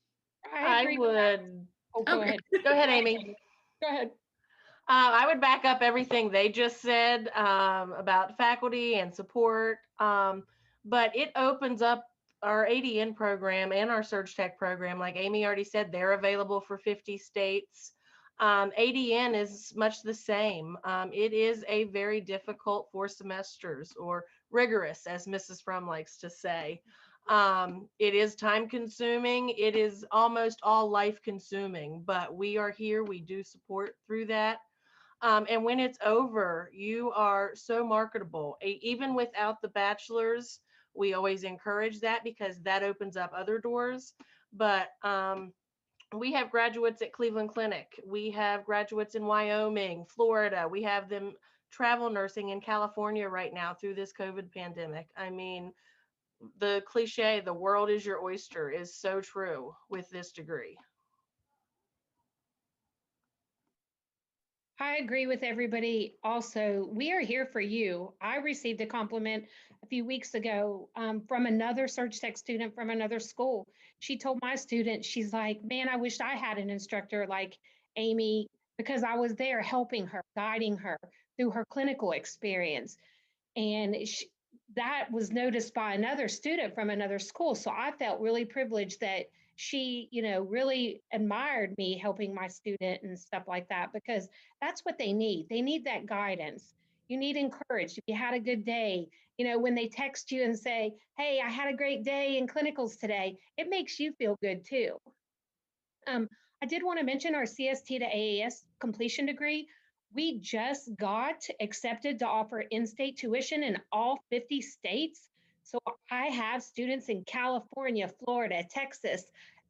[SPEAKER 6] I would.
[SPEAKER 7] Oh, go ahead.
[SPEAKER 6] Go ahead, Amy.
[SPEAKER 7] Go ahead.
[SPEAKER 6] I would back up everything they just said about faculty and support, but it opens up our ADN program and our Surge Tech program. Like Amy already said, they're available for 50 states. ADN is much the same. It is a very difficult 4 semesters, or rigorous, as Mrs. Frum likes to say. It is time consuming. It is almost all life consuming, but we are here. We do support through that. And when it's over, you are so marketable. Even without the bachelor's, we always encourage that because that opens up other doors. But we have graduates at Cleveland Clinic. We have graduates in Wyoming, Florida. We have them travel nursing in California right now through this COVID pandemic. I mean, the cliche, the world is your oyster, is so true with this degree.
[SPEAKER 7] I agree with everybody. Also, we are here for you. I received a compliment a few weeks ago from another Surge Tech student from another school. She told my student, she's like, man, I wish I had an instructor like Amy, because I was there helping her, guiding her through her clinical experience. And that was noticed by another student from another school. So I felt really privileged that she, really admired me helping my student and stuff like that, because that's what they need. They need that guidance. You need encouraged. If you had a good day, when they text you and say, hey, I had a great day in clinicals today, it makes you feel good too. I did want to mention our CST to AAS completion degree. We just got accepted to offer in-state tuition in all 50 states. So I have students in California, Florida, Texas.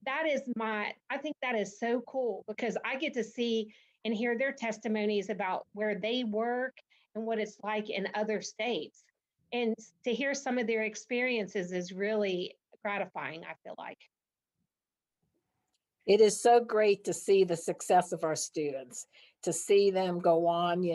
[SPEAKER 7] I think that is so cool because I get to see and hear their testimonies about where they work and what it's like in other states. And to hear some of their experiences is really gratifying, I feel like.
[SPEAKER 4] It is so great to see the success of our students, to see them go on,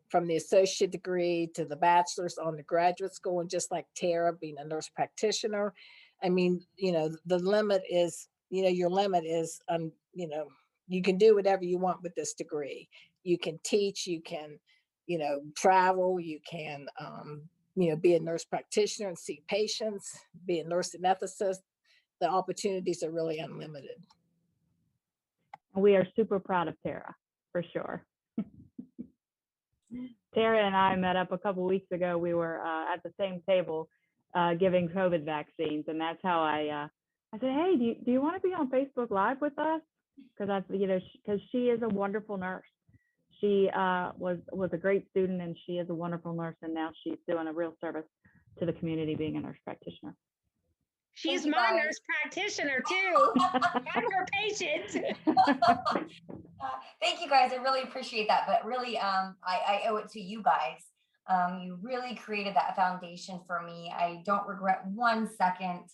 [SPEAKER 4] from the associate degree to the bachelor's on to graduate school, and just like Tara being a nurse practitioner. I mean, the limit is, your limit is, you can do whatever you want with this degree. You can teach, you can, travel, you can, be a nurse practitioner and see patients, be a nurse anesthetist. The opportunities are really unlimited.
[SPEAKER 2] We are super proud of Tara, for sure. Tara and I met up a couple weeks ago. We were at the same table giving COVID vaccines, and that's how I said, hey, do you want to be on Facebook Live with us? Because because she is a wonderful nurse. She was a great student, and she is a wonderful nurse, and now she's doing a real service to the community being a nurse practitioner.
[SPEAKER 7] She's
[SPEAKER 10] you,
[SPEAKER 7] my
[SPEAKER 10] guys.
[SPEAKER 7] nurse practitioner too. I'm her patient.
[SPEAKER 10] Thank you guys. I really appreciate that. But really, I owe it to you guys. You really created that foundation for me. I don't regret 1 second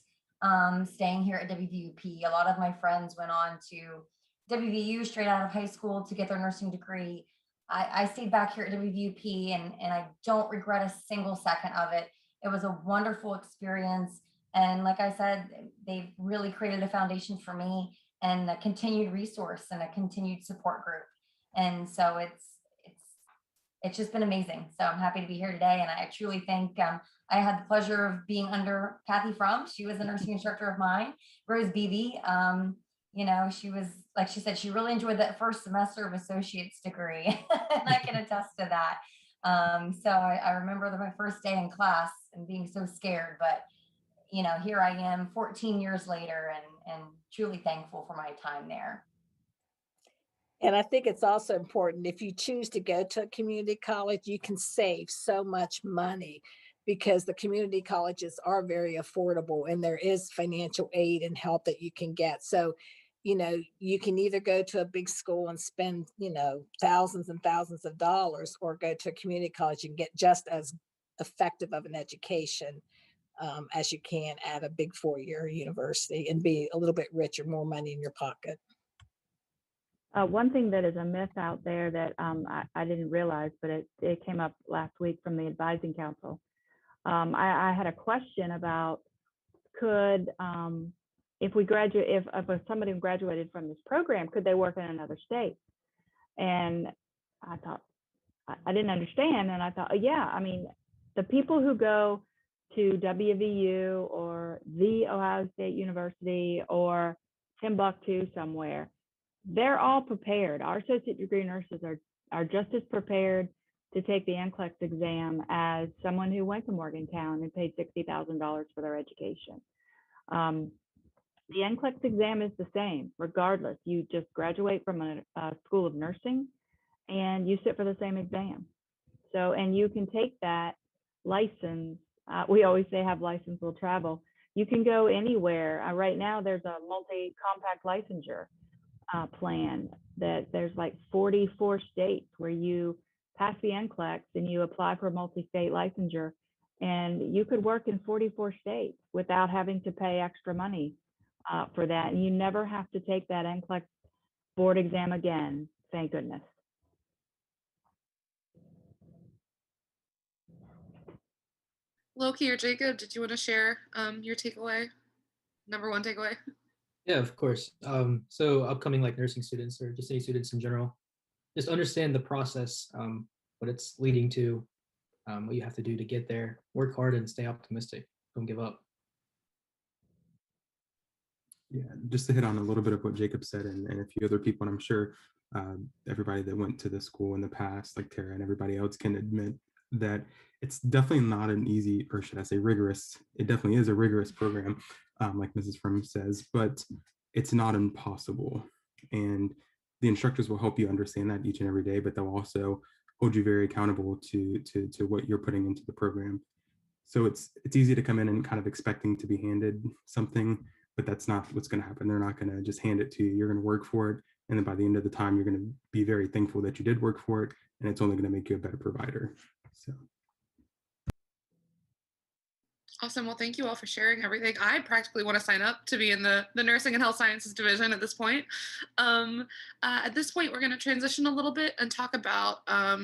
[SPEAKER 10] staying here at WVUP. A lot of my friends went on to WVU straight out of high school to get their nursing degree. I stayed back here at WVUP and I don't regret a single second of it. It was a wonderful experience. And like I said, they've really created a foundation for me and a continued resource and a continued support group. And so it's just been amazing. So I'm happy to be here today. And I truly think I had the pleasure of being under Kathy Frum. She was a nursing instructor of mine. Rose Beebe, you know, she was, like she said, she really enjoyed that first semester of associate's degree. And I can attest to that. So I remember my first day in class and being so scared, but you know, here I am 14 years later and truly thankful for my time there.
[SPEAKER 4] And I think it's also important, if you choose to go to a community college, you can save so much money because the community colleges are very affordable and there is financial aid and help that you can get. So, you know, you can either go to a big school and spend, you know, thousands and thousands of dollars, or go to a community college and get just as effective of an education as you can at a big 4-year university and be a little bit richer, more money in your pocket.
[SPEAKER 2] One thing that is a myth out there that I didn't realize, but it came up last week from the advising council. I had a question about could, if somebody graduated from this program, could they work in another state? And I thought, I didn't understand. And I thought, oh, yeah, I mean, the people who go to WVU or the Ohio State University or Timbuktu somewhere, they're all prepared. Our associate degree nurses are just as prepared to take the NCLEX exam as someone who went to Morgantown and paid $60,000 for their education. The NCLEX exam is the same, regardless. You just graduate from a school of nursing and you sit for the same exam. So, and you can take that license. We always say have license will travel. You can go anywhere. Right now there's a multi-compact licensure plan that there's like 44 states where you pass the NCLEX and you apply for multi-state licensure, and you could work in 44 states without having to pay extra money for that. And you never have to take that NCLEX board exam again, thank goodness.
[SPEAKER 1] Loki or Jacob, did you want to share your takeaway? Number one takeaway?
[SPEAKER 8] Yeah, of course. So upcoming like nursing students or just any students in general, just understand the process, what it's leading to, what you have to do to get there. Work hard and stay optimistic. Don't give up.
[SPEAKER 9] Yeah, just to hit on a little bit of what Jacob said and a few other people, and I'm sure everybody that went to the school in the past, like Tara and everybody else, can admit that it's definitely not an easy, or should I say rigorous, it definitely is a rigorous program, like Mrs. Frum says, but it's not impossible. And the instructors will help you understand that each and every day, but they'll also hold you very accountable to what you're putting into the program. So it's easy to come in and kind of expecting to be handed something, but that's not what's going to happen. They're not going to just hand it to you. You're going to work for it. And then by the end of the time, you're going to be very thankful that you did work for it. And it's only going to make you a better provider. So.
[SPEAKER 1] Awesome. Well, thank you all for sharing everything. I practically want to sign up to be in the Nursing and Health Sciences division at this point. At this point, we're going to transition a little bit and talk about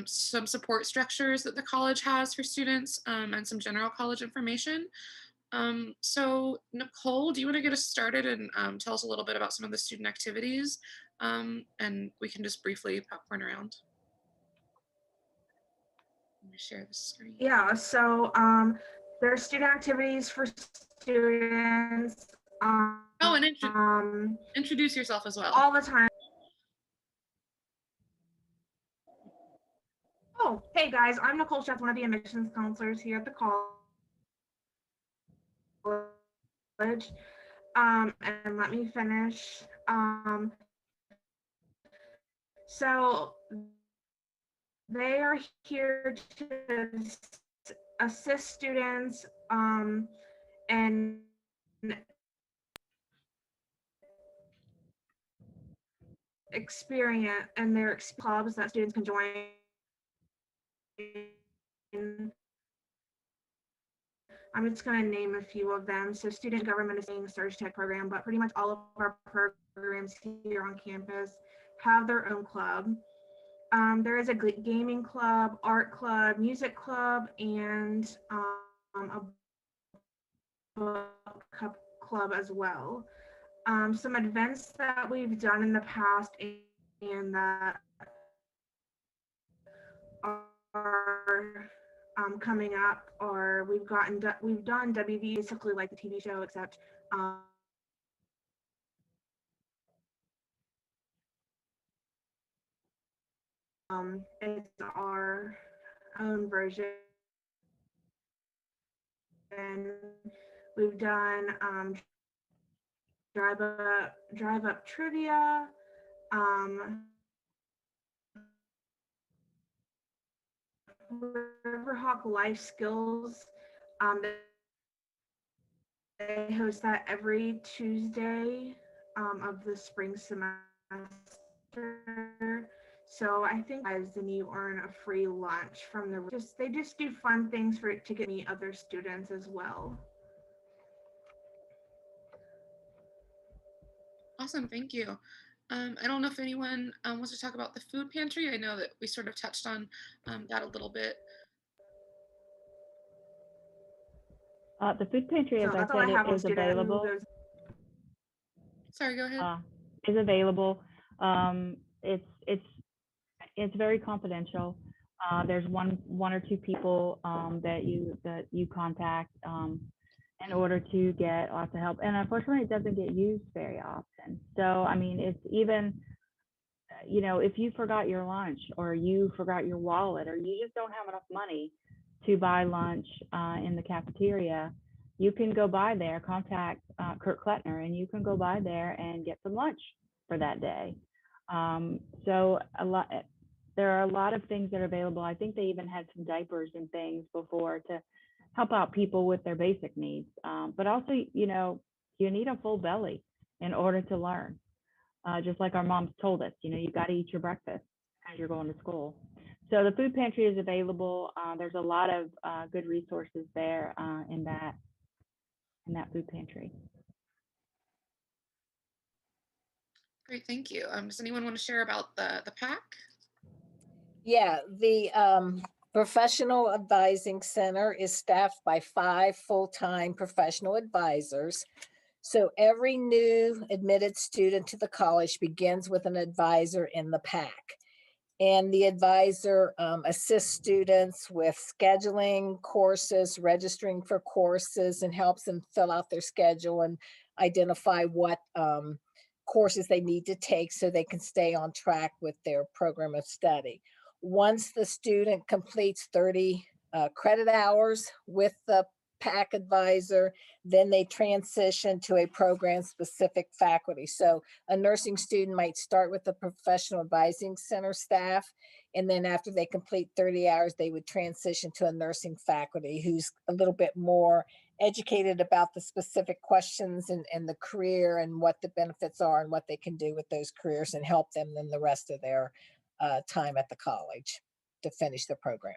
[SPEAKER 1] some support structures that the college has for students and some general college information. So Nicole, do you want to get us started and tell us a little bit about some of the student activities? And we can just briefly popcorn around. Let me share the screen.
[SPEAKER 11] Yeah, so there are student activities for students.
[SPEAKER 1] And introduce yourself as well.
[SPEAKER 11] All the time. Oh, hey guys, I'm Nicole Sheff, one of the admissions counselors here at the college. And let me finish. So they are here to assist students and experience and their clubs that students can join. I'm just going to name a few of them. So student government is saying Surge Tech program, but pretty much all of our programs here on campus have their own club. There is a gaming club, art club, music club, and a book club as well. Some events that we've done in the past and that are coming up, or we've done WV, basically like the TV show, except it's our own version. And we've done drive up trivia, Riverhawk Life Skills. They host that every Tuesday of the spring semester. So I think as then you earn a free lunch from they just do fun things to get meet other students as well.
[SPEAKER 1] Awesome, thank you. I don't know if anyone wants to talk about the food pantry. I know that we sort of touched on that a little bit.
[SPEAKER 2] The food pantry, as I said, is available.
[SPEAKER 1] Sorry, go ahead.
[SPEAKER 2] Is available. It's very confidential. There's one or two people that you contact in order to get lots of help, and unfortunately, it doesn't get used very often. So, I mean, it's even, if you forgot your lunch or you forgot your wallet or you just don't have enough money to buy lunch in the cafeteria, you can go by there, contact Kurt Klettner, and you can go by there and get some lunch for that day. So there are a lot of things that are available. I think they even had some diapers and things before to help out people with their basic needs. But also, you need a full belly in order to learn. Just like our moms told us, you got to eat your breakfast as you're going to school. So the food pantry is available. There's a lot of good resources there in that food pantry.
[SPEAKER 1] Great, thank you. Does anyone want to share about the PAC?
[SPEAKER 4] Yeah, the Professional Advising Center is staffed by 5 full-time professional advisors. So every new admitted student to the college begins with an advisor in the PAC. And the advisor assists students with scheduling courses, registering for courses, and helps them fill out their schedule and identify what courses they need to take so they can stay on track with their program of study. Once the student completes 30 credit hours with the PAC advisor, then they transition to a program-specific faculty. So a nursing student might start with the Professional Advising Center staff, and then after they complete 30 hours, they would transition to a nursing faculty who's a little bit more educated about the specific questions and the career and what the benefits are and what they can do with those careers and help them in the rest of their time at the college to finish the program.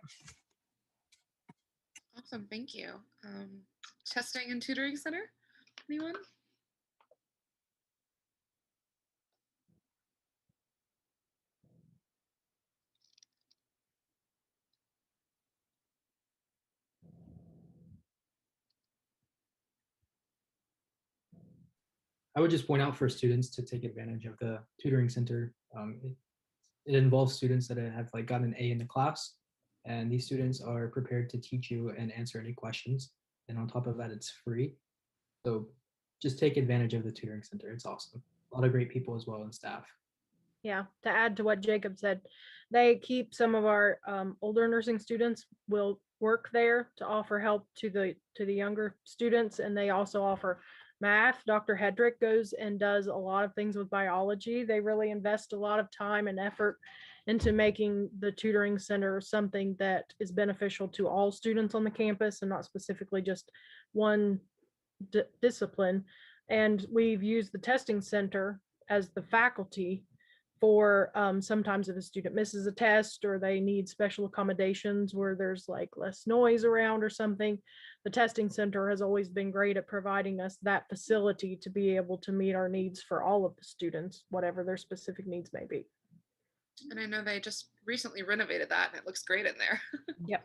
[SPEAKER 1] Awesome, thank you. Testing and Tutoring Center, anyone?
[SPEAKER 8] I would just point out for students to take advantage of the tutoring center. It involves students that have gotten an A in the class, and these students are prepared to teach you and answer any questions. And on top of that, it's free. So just take advantage of the tutoring center. It's awesome. A lot of great people as well and staff.
[SPEAKER 3] Yeah, to add to what Jacob said, they keep some of our older nursing students will work there to offer help to the younger students, and they also offer math. Dr. Hedrick goes and does a lot of things with biology. They really invest a lot of time and effort into making the tutoring center something that is beneficial to all students on the campus and not specifically just one discipline. And we've used the testing center as the faculty for sometimes if a student misses a test or they need special accommodations where there's like less noise around or something, the testing center has always been great at providing us that facility to be able to meet our needs for all of the students, whatever their specific needs may be.
[SPEAKER 1] And I know they just recently renovated that and it looks great in there.
[SPEAKER 3] Yep.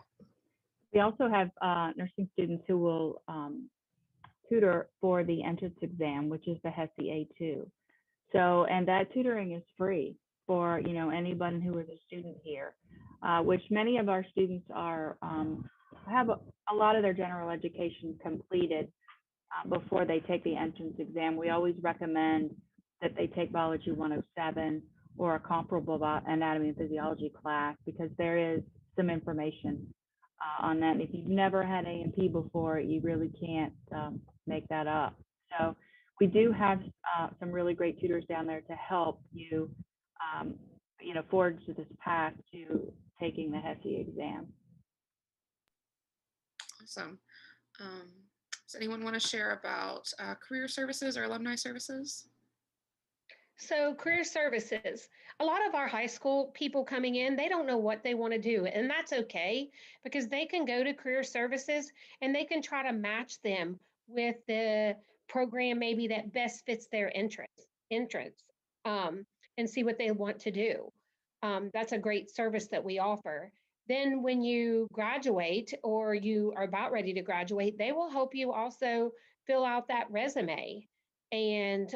[SPEAKER 2] We also have nursing students who will tutor for the entrance exam, which is the HESI A2. So, and that tutoring is free for, you know, anyone who is a student here, which many of our students are, have a lot of their general education completed before they take the entrance exam. We always recommend that they take Biology 107 or a comparable anatomy and physiology class, because there is some information on that. And if you've never had A&P before, you really can't make that up. So we do have some really great tutors down there to help you, you know, forge this path to taking the HESI exam.
[SPEAKER 1] Awesome. Does anyone want to share about career services or alumni services?
[SPEAKER 7] So career services, a lot of our high school people coming in, they don't know what they want to do. And that's okay, because they can go to career services and they can try to match them with the program maybe that best fits their interests, and see what they want to do. That's a great service that we offer. Then when you graduate or you are about ready to graduate, they will help you also fill out that resume and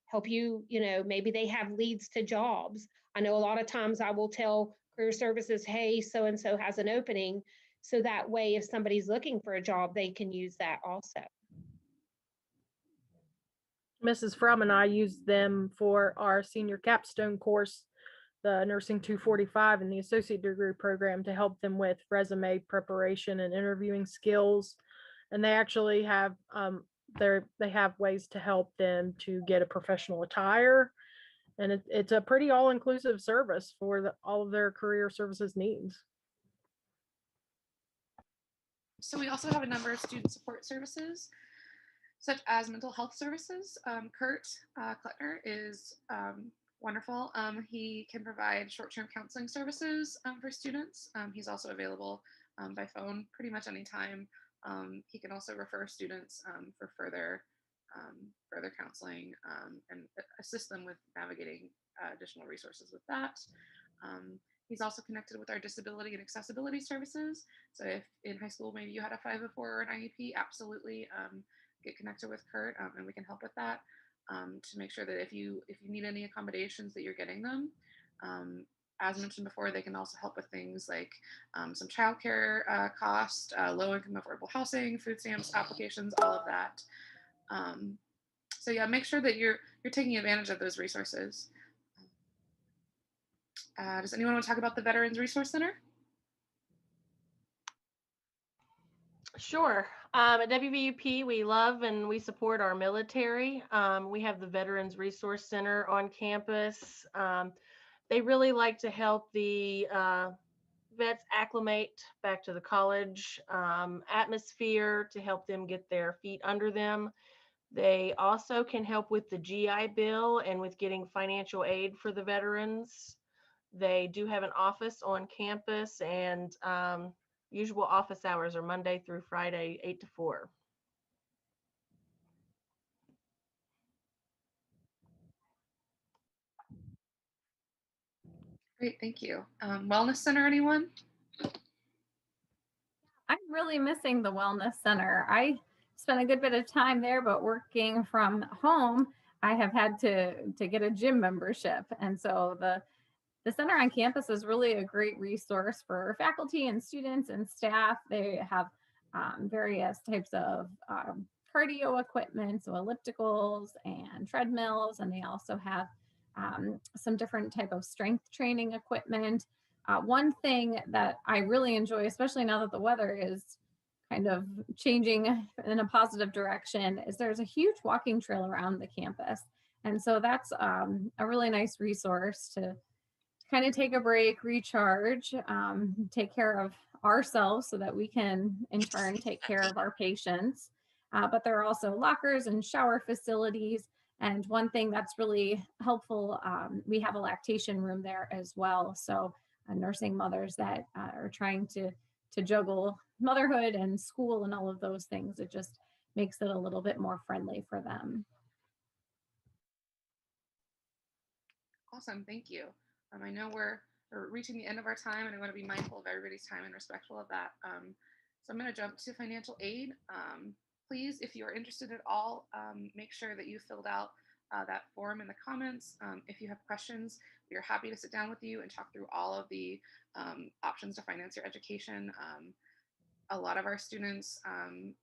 [SPEAKER 7] help you, you know, maybe they have leads to jobs. I know a lot of times I will tell career services, hey, so-and-so has an opening. So that way, if somebody's looking for a job, they can use that also.
[SPEAKER 3] Mrs. Frum and I used them for our senior capstone course, the Nursing 245 and the associate degree program, to help them with resume preparation and interviewing skills. And they actually have they have ways to help them to get a professional attire, and it's a pretty all-inclusive service for all of their career services needs.
[SPEAKER 1] So we also have a number of student support services, such as mental health services. Kurt Klettner is wonderful. He can provide short-term counseling services for students. He's also available by phone pretty much anytime. He can also refer students for further counseling and assist them with navigating additional resources with that. He's also connected with our disability and accessibility services. So if in high school maybe you had a 504 or an IEP, absolutely get connected with Kurt, and we can help with that to make sure that if you need any accommodations, that you're getting them. As mentioned before, they can also help with things like some childcare cost, low-income affordable housing, food stamps applications, all of that. So yeah, make sure that you're taking advantage of those resources. Does anyone want to talk about the Veterans Resource Center?
[SPEAKER 6] Sure. At WVUP, we love and we support our military. We have the Veterans Resource Center on campus. They really like to help the vets acclimate back to the college atmosphere, to help them get their feet under them. They also can help with the GI Bill and with getting financial aid for the veterans. They do have an office on campus, and usual office hours are Monday through Friday, 8 to 4.
[SPEAKER 1] Great, thank you. Wellness Center, anyone?
[SPEAKER 5] I'm really missing the Wellness Center. I spent a good bit of time there, but working from home, I have had to get a gym membership. And so the center on campus is really a great resource for faculty and students and staff. They have various types of cardio equipment, so ellipticals and treadmills, and they also have some different type of strength training equipment. One thing that I really enjoy, especially now that the weather is kind of changing in a positive direction, is there's a huge walking trail around the campus. And so that's a really nice resource to kind of take a break, recharge, take care of ourselves so that we can in turn take care of our patients. but there are also lockers and shower facilities. And one thing that's really helpful, we have a lactation room there as well. So nursing mothers that are trying to juggle motherhood and school and all of those things, it just makes it a little bit more friendly for them.
[SPEAKER 1] Awesome, thank you. I know we're reaching the end of our time, and I want to be mindful of everybody's time and respectful of that. So I'm going to jump to financial aid. Please, if you are interested at all, make sure that you filled out that form in the comments. If you have questions, we are happy to sit down with you and talk through all of the options to finance your education. A lot of our students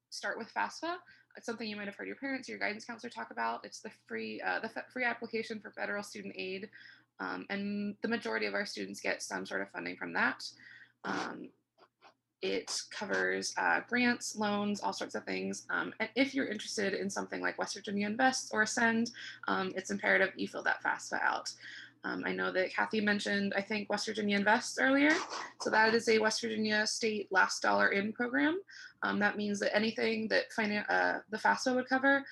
[SPEAKER 1] start with FAFSA. It's something you might have heard your parents or your guidance counselor talk about. It's the free application for federal student aid. And the majority of our students get some sort of funding from that. It covers grants, loans, all sorts of things. And if you're interested in something like West Virginia Invest or Ascend, it's imperative you fill that FAFSA out. I know that Kathy mentioned, I think, West Virginia Invest earlier. So that is a West Virginia state last dollar in program. That means that anything that the FAFSA would cover,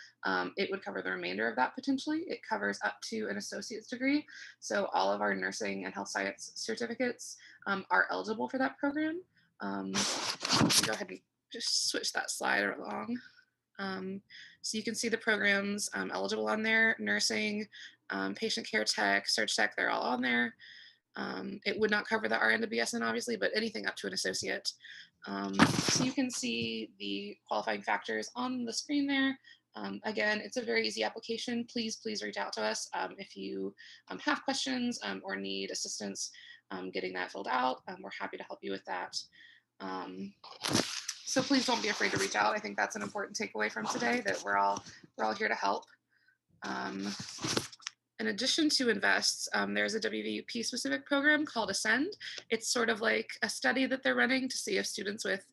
[SPEAKER 1] it would cover the remainder of that potentially. It covers up to an associate's degree. So all of our nursing and health science certificates are eligible for that program. Let me go ahead and just switch that slide along. So you can see the programs eligible on there: nursing, patient care tech, surg tech, they're all on there. It would not cover the RN to BSN, obviously, but anything up to an associate. So you can see the qualifying factors on the screen there. Again, it's a very easy application. Please reach out to us if you have questions or need assistance getting that filled out. We're happy to help you with that. So please don't be afraid to reach out. I think that's an important takeaway from today, that we're all here to help. In addition to Invests, there's a WVUP specific program called Ascend. It's sort of like a study that they're running to see if students with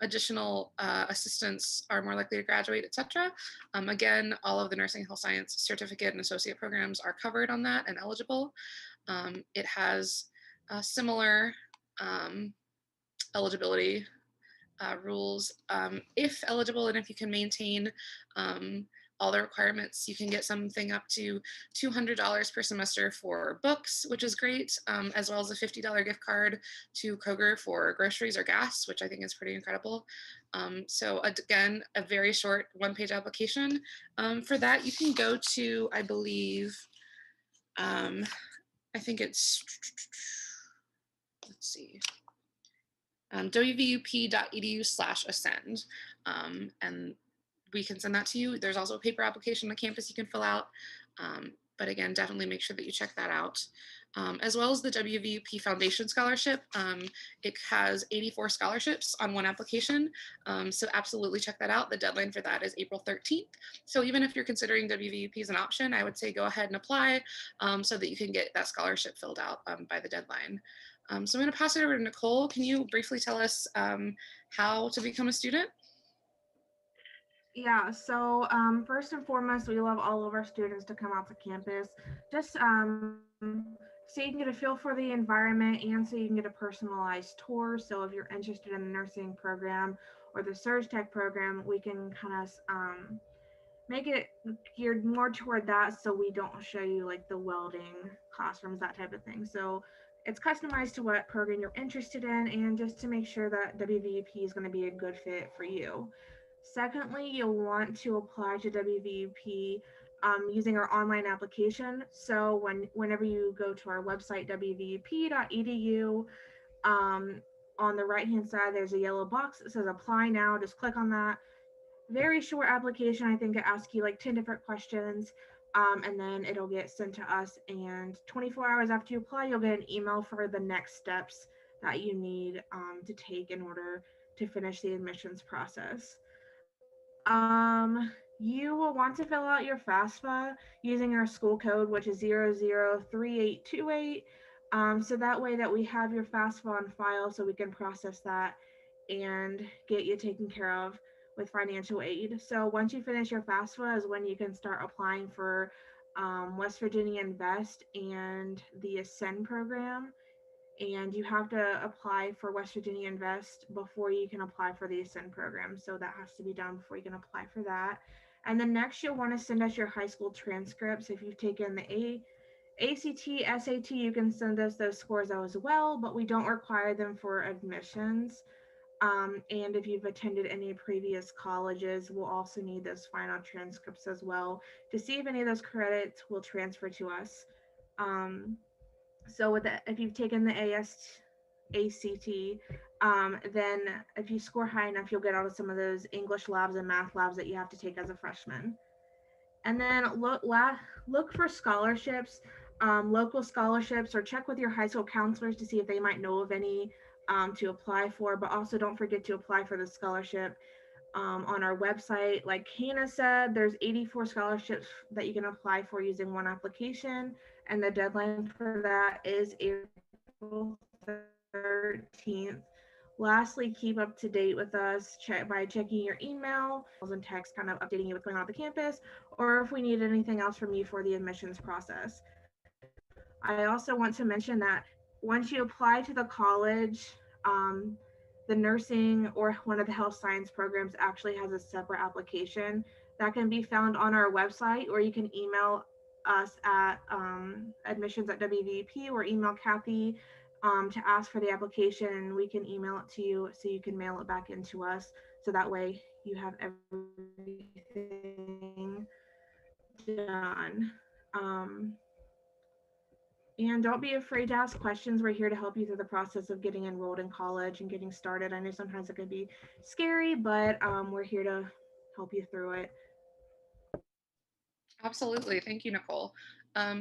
[SPEAKER 1] additional assistance are more likely to graduate, etc. Again, all of the nursing health science certificate and associate programs are covered on that and eligible. It has similar eligibility rules. If eligible and if you can maintain all the requirements, you can get something up to $200 per semester for books, which is great, as well as a $50 gift card to Kroger for groceries or gas, which I think is pretty incredible. So again, a very short one-page application. For that, you can go to, I believe, I think it's, let's see, wvup.edu/ascend, and we can send that to you. There's also a paper application on campus you can fill out, but again, definitely make sure that you check that out. As well as the WVUP Foundation Scholarship. It has 84 scholarships on one application, so absolutely check that out. The deadline for that is April 13th. So even if you're considering WVUP as an option, I would say go ahead and apply so that you can get that scholarship filled out by the deadline. So I'm going to pass it over to Nicole. Can you briefly tell us how to become a student?
[SPEAKER 11] Yeah, so first and foremost, we love all of our students to come out to campus, just so you can get a feel for the environment and so you can get a personalized tour. So if you're interested in the nursing program or the surg tech program, we can kind of make it geared more toward that, so we don't show you like the welding classrooms, that type of thing. So it's customized to what program you're interested in, and just to make sure that WVUP is going to be a good fit for you. Secondly, you'll want to apply to WVUP using our online application. So whenever you go to our website, wvup.edu, on the right-hand side, there's a yellow box that says apply now. Just click on that. Very short application. I think it asks you like 10 different questions, and then it'll get sent to us. And 24 hours after you apply, you'll get an email for the next steps that you need to take in order to finish the admissions process. You will want to fill out your FAFSA using our school code, which is 003828. So that way that we have your FAFSA on file so we can process that and get you taken care of with financial aid. So once you finish your FAFSA is when you can start applying for West Virginia Invest and the Ascend program. and you have to apply for West Virginia Invest before you can apply for the Ascend program. So that has to be done before you can apply for that. And then next you'll want to send us your high school transcripts. If you've taken the ACT, SAT, you can send us those scores out as well, but we don't require them for admissions. And if you've attended any previous colleges, we'll also need those final transcripts as well to see if any of those credits will transfer to us. So with that, if you've taken the ACT, then if you score high enough, you'll get out of some of those English labs and math labs that you have to take as a freshman. And then look for scholarships, local scholarships, or check with your high school counselors to see if they might know of any to apply for. But also don't forget to apply for the scholarship on our website. Like Hannah said, there's 84 scholarships that you can apply for using one application, and the deadline for that is April 13th. Lastly, keep up to date with us by checking your email and text, kind of updating you what's going on at the campus, or if we need anything else from you for the admissions process. I also want to mention that once you apply to the college, the nursing or one of the health science programs actually has a separate application that can be found on our website, or you can email us at admissions@WVUP, or email Kathy to ask for the application, and we can email it to you so you can mail it back into us. So that way you have everything done. And don't be afraid to ask questions. We're here to help you through the process of getting enrolled in college and getting started. I know sometimes it can be scary, but we're here to help you through it.
[SPEAKER 1] Absolutely. Thank you, Nicole.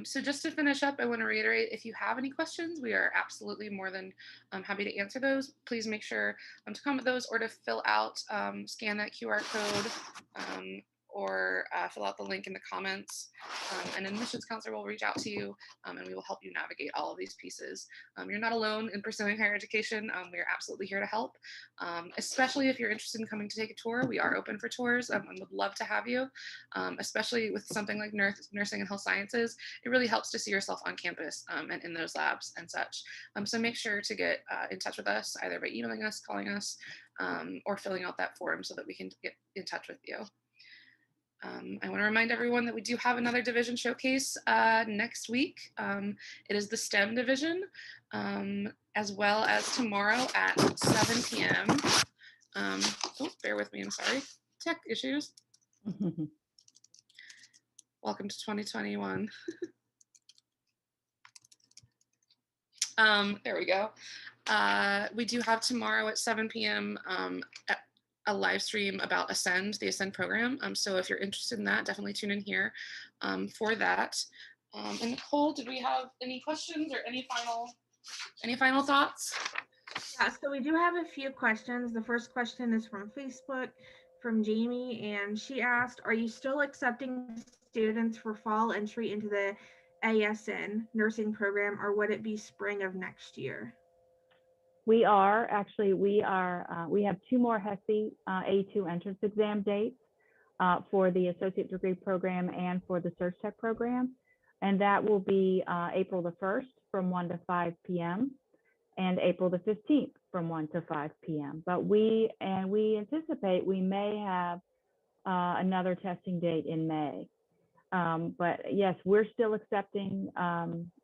[SPEAKER 1] So just to finish up, I want to reiterate, if you have any questions, we are absolutely more than happy to answer those. Please make sure to comment those, or to fill out, scan that QR code, or fill out the link in the comments. An admissions counselor will reach out to you, and we will help you navigate all of these pieces. You're not alone in pursuing higher education. We are absolutely here to help, especially if you're interested in coming to take a tour. We are open for tours, and would love to have you, especially with something like nursing and health sciences. It really helps to see yourself on campus and in those labs and such. So make sure to get in touch with us, either by emailing us, calling us, or filling out that form so that we can get in touch with you. I want to remind everyone that we do have another division showcase next week. It is the STEM division, as well as tomorrow at 7 p.m. Oh, bear with me, I'm sorry. Tech issues. Welcome to 2021. There we go. We do have tomorrow at 7 p.m. A live stream about Ascend, the Ascend program. So if you're interested in that, definitely tune in here for that. And Nicole, did we have any questions or any final thoughts?
[SPEAKER 11] Yeah, so we do have a few questions. The first question is from Facebook, from Jamie, and she asked, are you still accepting students for fall entry into the ASN nursing program, or would it be spring of next year?
[SPEAKER 2] We are actually, we have 2 more HESI A2 entrance exam dates for the associate degree program and for the Surge Tech program. And that will be April the 1st from 1 to 5 p.m. and April the 15th from 1 to 5 p.m. But we anticipate we may have another testing date in May. But yes, we're still accepting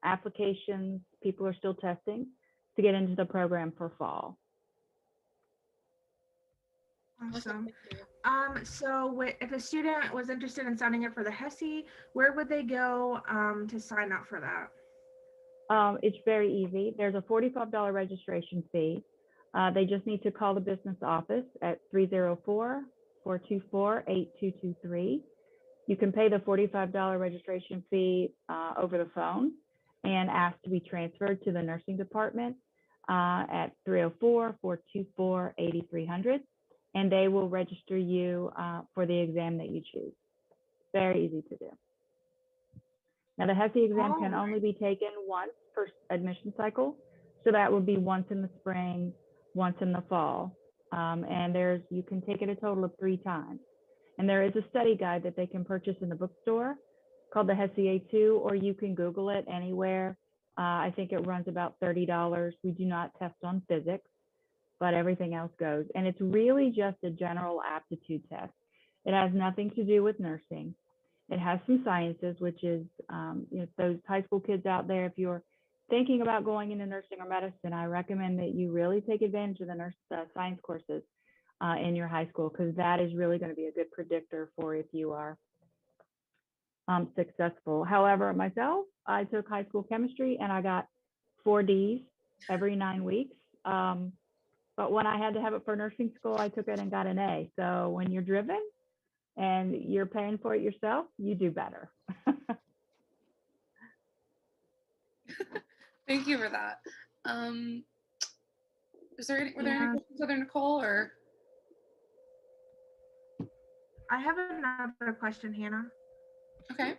[SPEAKER 2] applications. People are still testing to get into the program for fall.
[SPEAKER 11] Awesome. So if a student was interested in signing up for the HESI, where would they go to sign up for that?
[SPEAKER 2] It's very easy. There's a $45 registration fee. They just need to call the business office at 304-424-8223. You can pay the $45 registration fee over the phone and ask to be transferred to the nursing department at 304-424-8300, and they will register you for the exam that you choose. Very easy to do. Now, the HESI exam can only be taken once per admission cycle, so that would be once in the spring, once in the fall, and you can take it a total of 3 times. And there is a study guide that they can purchase in the bookstore called the HESI A2, or you can Google it anywhere I think it runs about $30. We do not test on physics, but everything else goes. And it's really just a general aptitude test. It has nothing to do with nursing. It has some sciences, which is, those high school kids out there, if you're thinking about going into nursing or medicine, I recommend that you really take advantage of the science courses in your high school, because that is really going to be a good predictor for if you are successful. However, myself, I took high school chemistry and I got 4 Ds every 9 weeks. But when I had to have it for nursing school, I took it and got an A. So when you're driven and you're paying for it yourself, you do better.
[SPEAKER 1] Thank you for that. Were there any questions other Nicole or?
[SPEAKER 11] I have another question, Hannah.
[SPEAKER 1] Okay.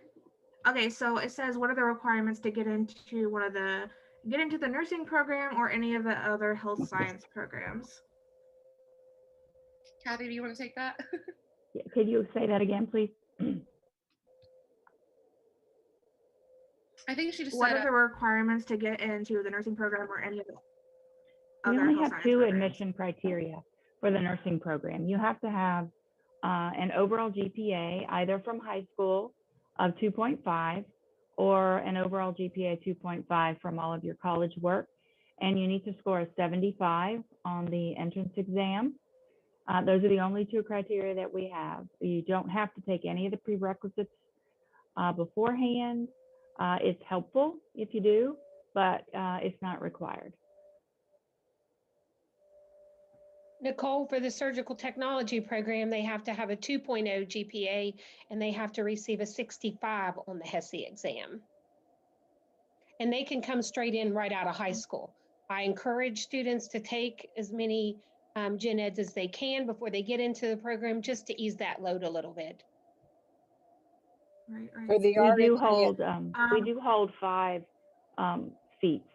[SPEAKER 11] Okay, so it says, what are the requirements to get into the nursing program or any of the other health science programs?
[SPEAKER 1] Kathy, do you want to take that?
[SPEAKER 2] Could you say that again, please?
[SPEAKER 1] I think she just
[SPEAKER 11] What
[SPEAKER 1] said.
[SPEAKER 11] are the requirements to get into the nursing program or any of the
[SPEAKER 2] We
[SPEAKER 11] other
[SPEAKER 2] only
[SPEAKER 11] health
[SPEAKER 2] have
[SPEAKER 11] science
[SPEAKER 2] 2
[SPEAKER 11] programs?
[SPEAKER 2] admission criteria for the nursing program. You have to have an overall GPA, either from high school of 2.5 or an overall GPA 2.5 from all of your college work. And you need to score a 75 on the entrance exam. Those are the only 2 criteria that we have. You don't have to take any of the prerequisites beforehand. It's helpful if you do, but it's not required.
[SPEAKER 7] Nicole, for the surgical technology program, they have to have a 2.0 GPA and they have to receive a 65 on the HESI exam. And they can come straight in right out of high school. I encourage students to take as many gen eds as they can before they get into the program, just to ease that load a little bit.
[SPEAKER 11] Right.
[SPEAKER 4] For the
[SPEAKER 2] We do hold 5 seats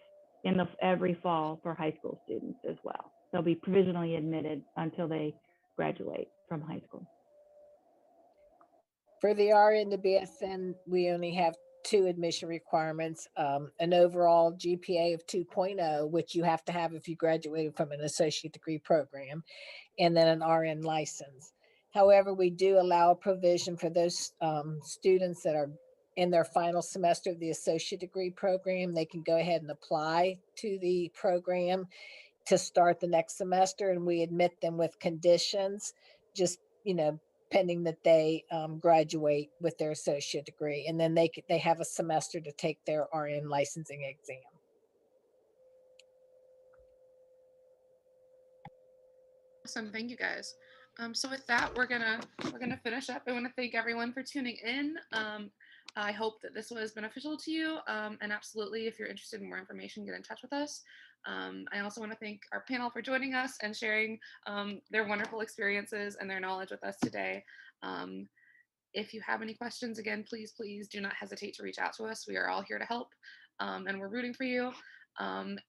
[SPEAKER 2] in every fall for high school students as well. They'll be provisionally admitted until they graduate from high school.
[SPEAKER 4] For the RN to BSN, we only have 2 admission requirements, an overall GPA of 2.0, which you have to have if you graduated from an associate degree program, and then an RN license. However, we do allow a provision for those students that are in their final semester of the associate degree program. They can go ahead and apply to the program to start the next semester, and we admit them with conditions, just, pending that they graduate with their associate degree, and then they have a semester to take their RN licensing exam.
[SPEAKER 1] Awesome, thank you guys. So with that, we're gonna finish up. I want to thank everyone for tuning in. I hope that this was beneficial to you. And absolutely, if you're interested in more information, get in touch with us. I also want to thank our panel for joining us and sharing their wonderful experiences and their knowledge with us today. If you have any questions, again, please do not hesitate to reach out to us. We are all here to help, and we're rooting for you.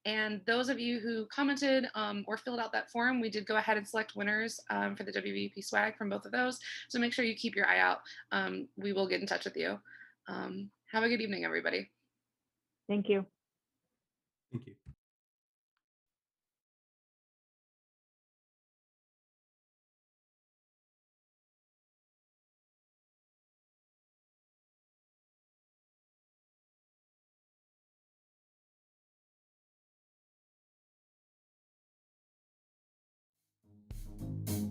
[SPEAKER 1] And those of you who commented or filled out that form, we did go ahead and select winners for the WVP swag from both of those. So make sure you keep your eye out. We will get in touch with you. Have a good evening, everybody.
[SPEAKER 2] Thank you.
[SPEAKER 9] Thank you.